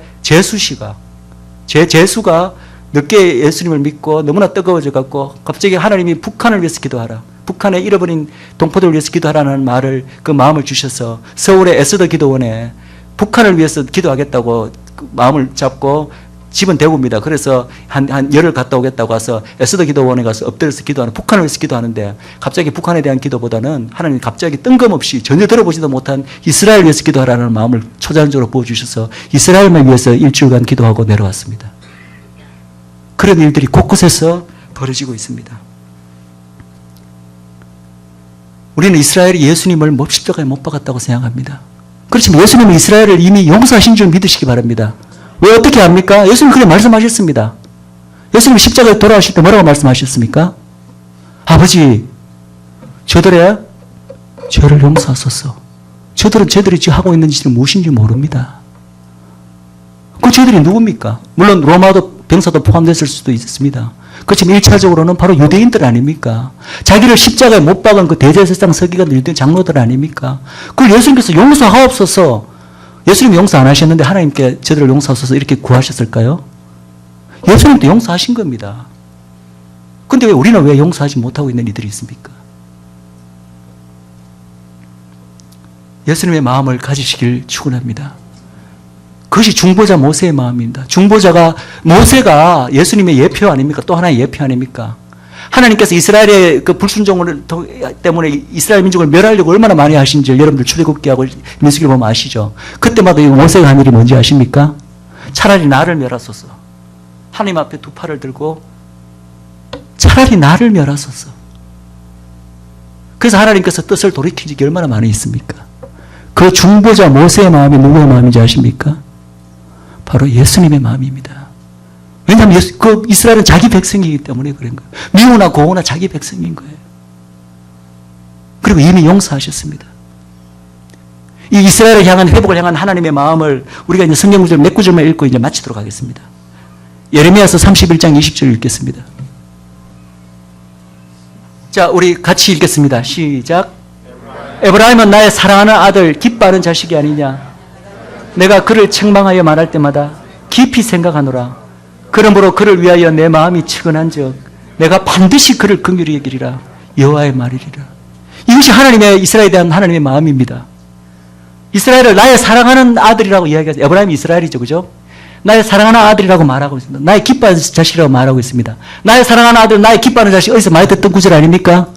재수가 늦게 예수님을 믿고 너무나 뜨거워져 갖고 갑자기 하나님이 북한을 위해서 기도하라. 북한에 잃어버린 동포들을 위해서 기도하라는 말을 그 마음을 주셔서 서울의 에스더 기도원에 북한을 위해서 기도하겠다고 마음을 잡고 집은 대구입니다. 그래서 한 열흘 갔다 오겠다고 와서 에스더 기도원에 가서 엎드려서 기도하는 북한을 위해서 기도하는데 갑자기 북한에 대한 기도보다는 하나님 갑자기 뜬금없이 전혀 들어보지도 못한 이스라엘 위해서 기도하라는 마음을 초자연적으로 부어주셔서 이스라엘만 위해서 일주일간 기도하고 내려왔습니다. 그런 일들이 곳곳에서 벌어지고 있습니다. 우리는 이스라엘이 예수님을 십자가에 못 박았다고 생각합니다. 그렇지만 예수님은 이스라엘을 이미 용서하신 줄 믿으시기 바랍니다. 왜 어떻게 합니까? 예수님 그렇게 말씀하셨습니다. 예수님 십자가에 돌아가실 때 뭐라고 말씀하셨습니까? 아버지, 저들의 죄를 용서하소서. 저들은 저들이 지금 하고 있는 짓이 무엇인지 모릅니다. 그 저들이 누굽니까? 물론 로마도 병사도 포함됐을 수도 있습니다. 그렇지만 1차적으로는 바로 유대인들 아닙니까? 자기를 십자가에 못 박은 그 대제사장 서기관 유대인 장로들 아닙니까? 그걸 예수님께서 용서하옵소서. 예수님 용서 안 하셨는데 하나님께 저들을 용서하소서 이렇게 구하셨을까요? 예수님도 용서하신 겁니다. 그런데 왜 우리는 왜 용서하지 못하고 있는 이들이 있습니까? 예수님의 마음을 가지시길 축원합니다. 그것이 중보자 모세의 마음입니다. 모세가 예수님의 예표 아닙니까? 또 하나의 예표 아닙니까? 하나님께서 이스라엘의 그 불순종을 때문에 이스라엘 민족을 멸하려고 얼마나 많이 하신지 여러분들 출애굽기하고 민수기를 보면 아시죠? 그때마다 모세가 한 일이 뭔지 아십니까? 차라리 나를 멸하소서. 하나님 앞에 두 팔을 들고 차라리 나를 멸하소서. 그래서 하나님께서 뜻을 돌이킨 적이 얼마나 많이 있습니까? 그 중보자 모세의 마음이 누구의 마음인지 아십니까? 바로 예수님의 마음입니다. 왜냐하면 그 이스라엘은 자기 백성이기 때문에 그런 거예요. 미우나 고우나 자기 백성인 거예요. 그리고 이미 용서하셨습니다. 이 이스라엘을 향한 회복을 향한 하나님의 마음을 우리가 이제 성경 구절 몇 구절만 읽고 이제 마치도록 하겠습니다. 예레미야서 31장 20절 읽겠습니다. 자, 우리 같이 읽겠습니다. 시작. 에브라임은 나의 사랑하는 아들, 기뻐하는 자식이 아니냐. 내가 그를 책망하여 말할 때마다 깊이 생각하노라. 그러므로 그를 위하여 내 마음이 측은한즉 내가 반드시 그를 긍휼히 여기리라. 여호와의 말이리라. 이것이 하나님의 이스라엘에 대한 하나님의 마음입니다. 이스라엘을 나의 사랑하는 아들이라고 이야기하죠. 에브라임이 이스라엘이죠, 그죠? 나의 사랑하는 아들이라고 말하고 있습니다. 나의 기뻐하는 자식이라고 말하고 있습니다. 나의 사랑하는 아들, 나의 기뻐하는 자식, 어디서 많이 듣던 구절 아닙니까?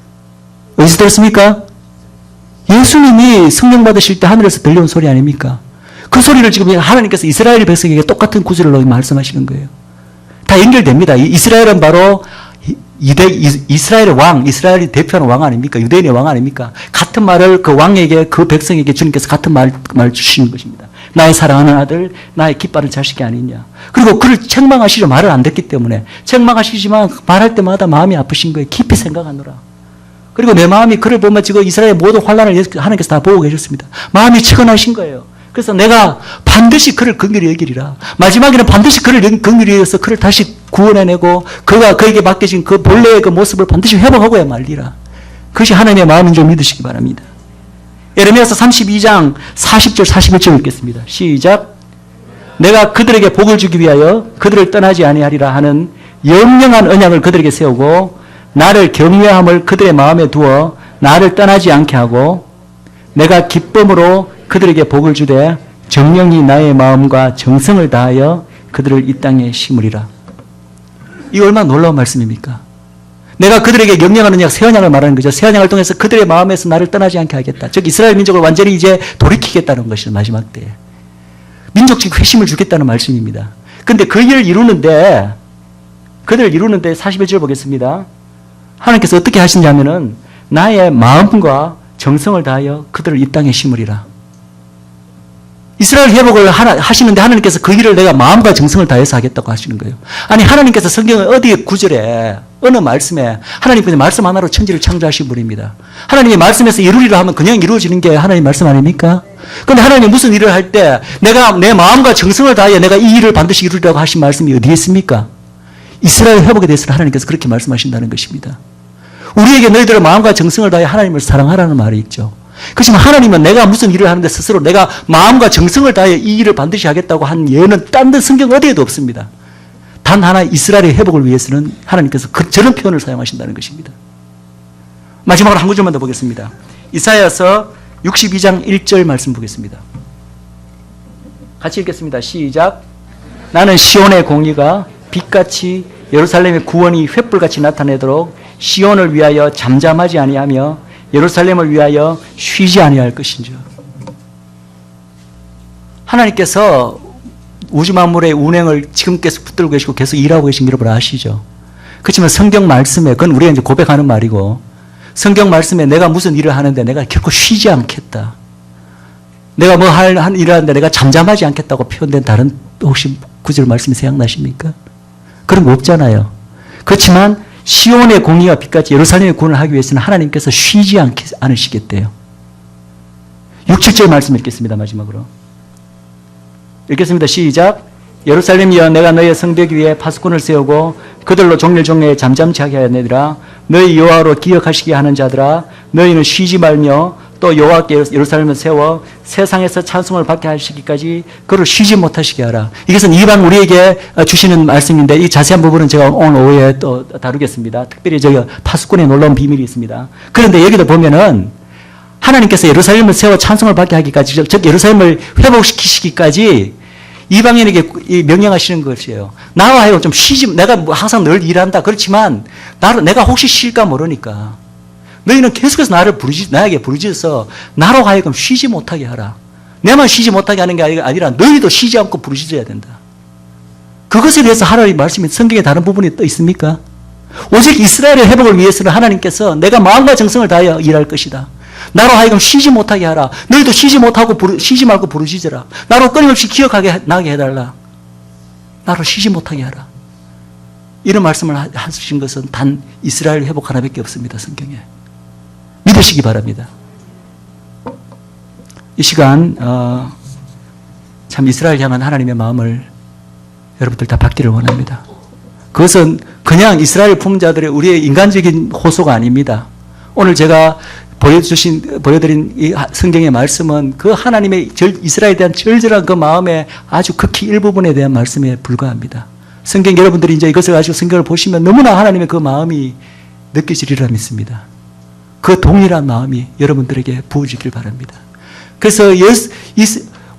어디서 들었습니까? 예수님이 성령 받으실 때 하늘에서 들려온 소리 아닙니까? 그 소리를 지금 하나님께서 이스라엘 백성에게 똑같은 구절로 말씀하시는 거예요. 다 연결됩니다. 이스라엘은 바로 이스라엘의 왕, 이스라엘이 대표하는 왕 아닙니까? 유대인의 왕 아닙니까? 같은 말을 그 왕에게, 그 백성에게 주님께서 같은 말 주시는 것입니다. 나의 사랑하는 아들, 나의 기뻐하는 자식이 아니냐. 그리고 그를 책망하시려 말을 안 듣기 때문에 책망하시지만 말할 때마다 마음이 아프신 거예요. 깊이 생각하노라. 그리고 내 마음이 그를 보면 지금 이스라엘의 모든 환란을 하나님께서 다 보고 계셨습니다. 마음이 측은하신 거예요. 그래서 내가 반드시 그를 긍휼히 여기리라. 마지막에는 반드시 그를 긍휼히 여겨서 그를 다시 구원해내고 그가 그에게 맡겨진 그 본래의 그 모습을 반드시 회복하고야 말리라. 그것이 하나님의 마음인 줄 믿으시기 바랍니다. 예레미야서 32장 40절 41절 읽겠습니다. 시작. 내가 그들에게 복을 주기 위하여 그들을 떠나지 아니하리라 하는 영영한 언약을 그들에게 세우고 나를 경외함을 그들의 마음에 두어 나를 떠나지 않게 하고 내가 기쁨으로 그들에게 복을 주되 정령이 나의 마음과 정성을 다하여 그들을 이 땅에 심으리라. 이 얼마나 놀라운 말씀입니까? 내가 그들에게 명령하는 언약, 새 언약을 말하는 거죠. 새 언약을 통해서 그들의 마음에서 나를 떠나지 않게 하겠다. 즉 이스라엘 민족을 완전히 이제 돌이키겠다는 것이 마지막 때에. 민족적 회심을 주겠다는 말씀입니다. 그런데 그 일을 이루는데 그들을 이루는데 41절 보겠습니다. 하나님께서 어떻게 하시냐면은 나의 마음과 정성을 다하여 그들을 이 땅에 심으리라. 이스라엘 회복을 하시는데 하나님께서 그 일을 내가 마음과 정성을 다해서 하겠다고 하시는 거예요. 아니 하나님께서 성경의 어디 구절에 어느 말씀에 하나님께서 말씀 하나로 천지를 창조하신 분입니다. 하나님이 말씀에서 이루리라 하면 그냥 이루어지는 게 하나님 말씀 아닙니까? 그런데 하나님이 무슨 일을 할 때 내가 내 마음과 정성을 다해 내가 이 일을 반드시 이루리라고 하신 말씀이 어디에 있습니까? 이스라엘 회복에 대해서는 하나님께서 그렇게 말씀하신다는 것입니다. 우리에게 너희들의 마음과 정성을 다해 하나님을 사랑하라는 말이 있죠. 그렇지만 하나님은 내가 무슨 일을 하는데 스스로 내가 마음과 정성을 다해 이 일을 반드시 하겠다고 한 예는 딴 데 성경 어디에도 없습니다. 단 하나 이스라엘의 회복을 위해서는 하나님께서 저런 표현을 사용하신다는 것입니다. 마지막으로 한 구절만 더 보겠습니다. 이사야서 62장 1절 말씀 보겠습니다. 같이 읽겠습니다. 시작. 나는 시온의 공의가 빛같이 예루살렘의 구원이 횃불같이 나타내도록 시온을 위하여 잠잠하지 아니하며 예루살렘을 위하여 쉬지 아니할 것인지. 하나님께서 우주 만물의 운행을 지금 계속 붙들고 계시고 계속 일하고 계신 게 여러분 아시죠? 그렇지만 성경 말씀에 그건 우리가 이제 고백하는 말이고 성경 말씀에 내가 무슨 일을 하는데 내가 결코 쉬지 않겠다. 내가 뭐 한 일을 하는데 내가 잠잠하지 않겠다고 표현된 다른 혹시 구절 말씀이 생각나십니까? 그런 거 없잖아요. 그렇지만 시온의 공의와 빛같이 예루살렘의 구원을 하기 위해서는 하나님께서 쉬지 않으시겠대요. 6, 7절 말씀 읽겠습니다. 마지막으로. 읽겠습니다. 시작. 예루살렘이여 내가 너희의 성벽 위에 파수꾼을 세우고 그들로 종일종일 잠잠치 하게 하느니라. 너희 여호와로 기억하시게 하는 자들아 너희는 쉬지 말며 또 여호와께 예루살렘을 세워 세상에서 찬송을 받게 하시기까지 그를 쉬지 못하시게 하라. 이것은 이방 우리에게 주시는 말씀인데 이 자세한 부분은 제가 오늘 오후에 또 다루겠습니다. 특별히 저희 파수꾼의 놀라운 비밀이 있습니다. 그런데 여기도 보면은 하나님께서 예루살렘을 세워 찬송을 받게 하기까지 즉 예루살렘을 회복시키시기까지 이방인에게 명령하시는 것이에요. 나와 하여금 좀 쉬지, 내가 항상 늘 일한다. 그렇지만 내가 혹시 쉴까 모르니까 너희는 계속해서 나에게 부르짖어서 나로 하여금 쉬지 못하게 하라. 내만 쉬지 못하게 하는 게 아니라 너희도 쉬지 않고 부르짖어야 된다. 그것에 대해서 하나님의 말씀이 성경에 다른 부분이 또 있습니까? 오직 이스라엘의 회복을 위해서는 하나님께서 내가 마음과 정성을 다하여 일할 것이다. 나로 하여금 쉬지 못하게 하라. 너희도 쉬지 말고 부르짖어라. 나로 끊임없이 기억하게 나게 해달라. 나로 쉬지 못하게 하라. 이런 말씀을 하신 것은 단 이스라엘 회복 하나밖에 없습니다. 성경에. 믿으시기 바랍니다. 이 시간 참 이스라엘 향한 하나님의 마음을 여러분들 다 받기를 원합니다. 그것은 그냥 이스라엘 품자들의 우리의 인간적인 호소가 아닙니다. 오늘 제가 보여드린 이 성경의 말씀은 그 하나님의 이스라엘에 대한 절절한 그 마음의 아주 극히 일부분에 대한 말씀에 불과합니다. 성경 여러분들이 이제 이것을 가지고 성경을 보시면 너무나 하나님의 그 마음이 느껴지리라 믿습니다. 그 동일한 마음이 여러분들에게 부어지길 바랍니다. 그래서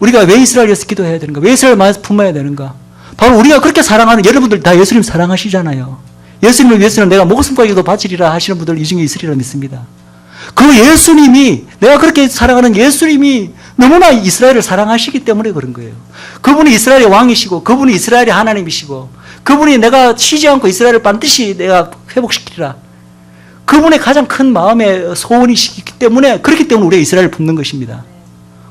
우리가 왜 이스라엘에서 기도해야 되는가? 왜 이스라엘 마음에서 품어야 되는가? 바로 우리가 그렇게 사랑하는 여러분들 다 예수님 사랑하시잖아요. 예수님을 위해서는 내가 목숨까지도 바치리라 하시는 분들 이 중에 있으리라 믿습니다. 그 예수님이 내가 그렇게 사랑하는 예수님이 너무나 이스라엘을 사랑하시기 때문에 그런 거예요. 그분이 이스라엘의 왕이시고 그분이 이스라엘의 하나님이시고 그분이 내가 쉬지 않고 이스라엘을 반드시 내가 회복시키리라. 그분의 가장 큰 마음의 소원이시기 때문에 그렇기 때문에 우리가 이스라엘을 품는 것입니다.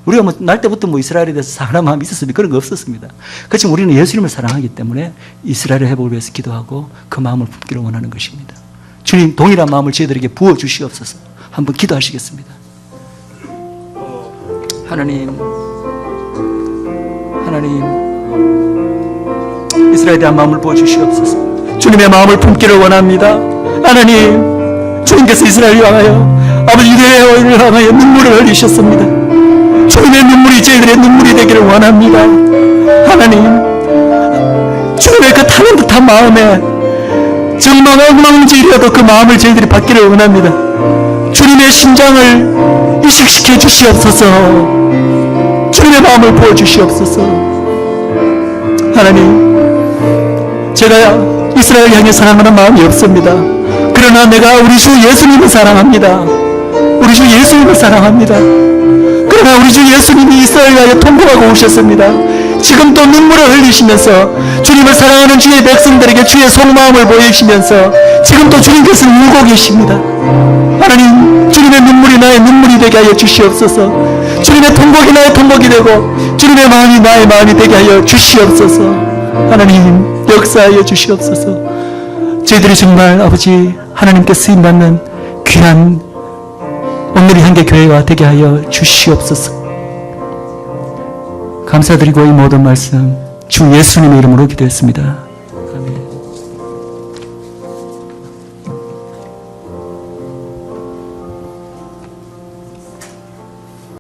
우리가 날 때부터 이스라엘에 대해서 사랑하는 마음이 있었습니까? 그런 거 없었습니다. 그렇지만 우리는 예수님을 사랑하기 때문에 이스라엘의 회복을 위해서 기도하고 그 마음을 품기를 원하는 것입니다. 주님 동일한 마음을 저희들에게 부어주시옵소서. 한번 기도하시겠습니다. 하나님 이스라엘에 대한 마음을 부어주시옵소서. 주님의 마음을 품기를 원합니다. 하나님 주님께서 이스라엘을 향하여 아버지 유대인을 향하여 눈물을 흘리셨습니다. 주님의 눈물이 저희들의 눈물이 되기를 원합니다. 하나님, 주님의 그 타는 듯한 마음에 정말 엉망진이라도 그 마음을 저희들이 받기를 원합니다. 주님의 심장을 이식시켜 주시옵소서. 주님의 마음을 부어주시옵소서. 하나님, 제가 이스라엘 향해 사랑하는 마음이 없습니다. 그러나 내가 우리 주 예수님을 사랑합니다. 우리 주 예수님을 사랑합니다. 그러나 우리 주 예수님이 이스라엘 향해 통곡하고 오셨습니다. 지금 또 눈물을 흘리시면서 주님을 사랑하는 주의 백성들에게 주의 속마음을 보이시면서 지금 또 주님께서 울고 계십니다. 하나님, 주님의 눈물이 나의 눈물이 되게 하여 주시옵소서. 주님의 통곡이 나의 통곡이 되고 주님의 마음이 나의 마음이 되게 하여 주시옵소서. 하나님, 역사하여 주시옵소서. 저희들이 정말 아버지 하나님께 쓰임받는 귀한 오늘의 한계교회가 되게 하여 주시옵소서. 감사드리고 이 모든 말씀 주 예수님의 이름으로 기도했습니다.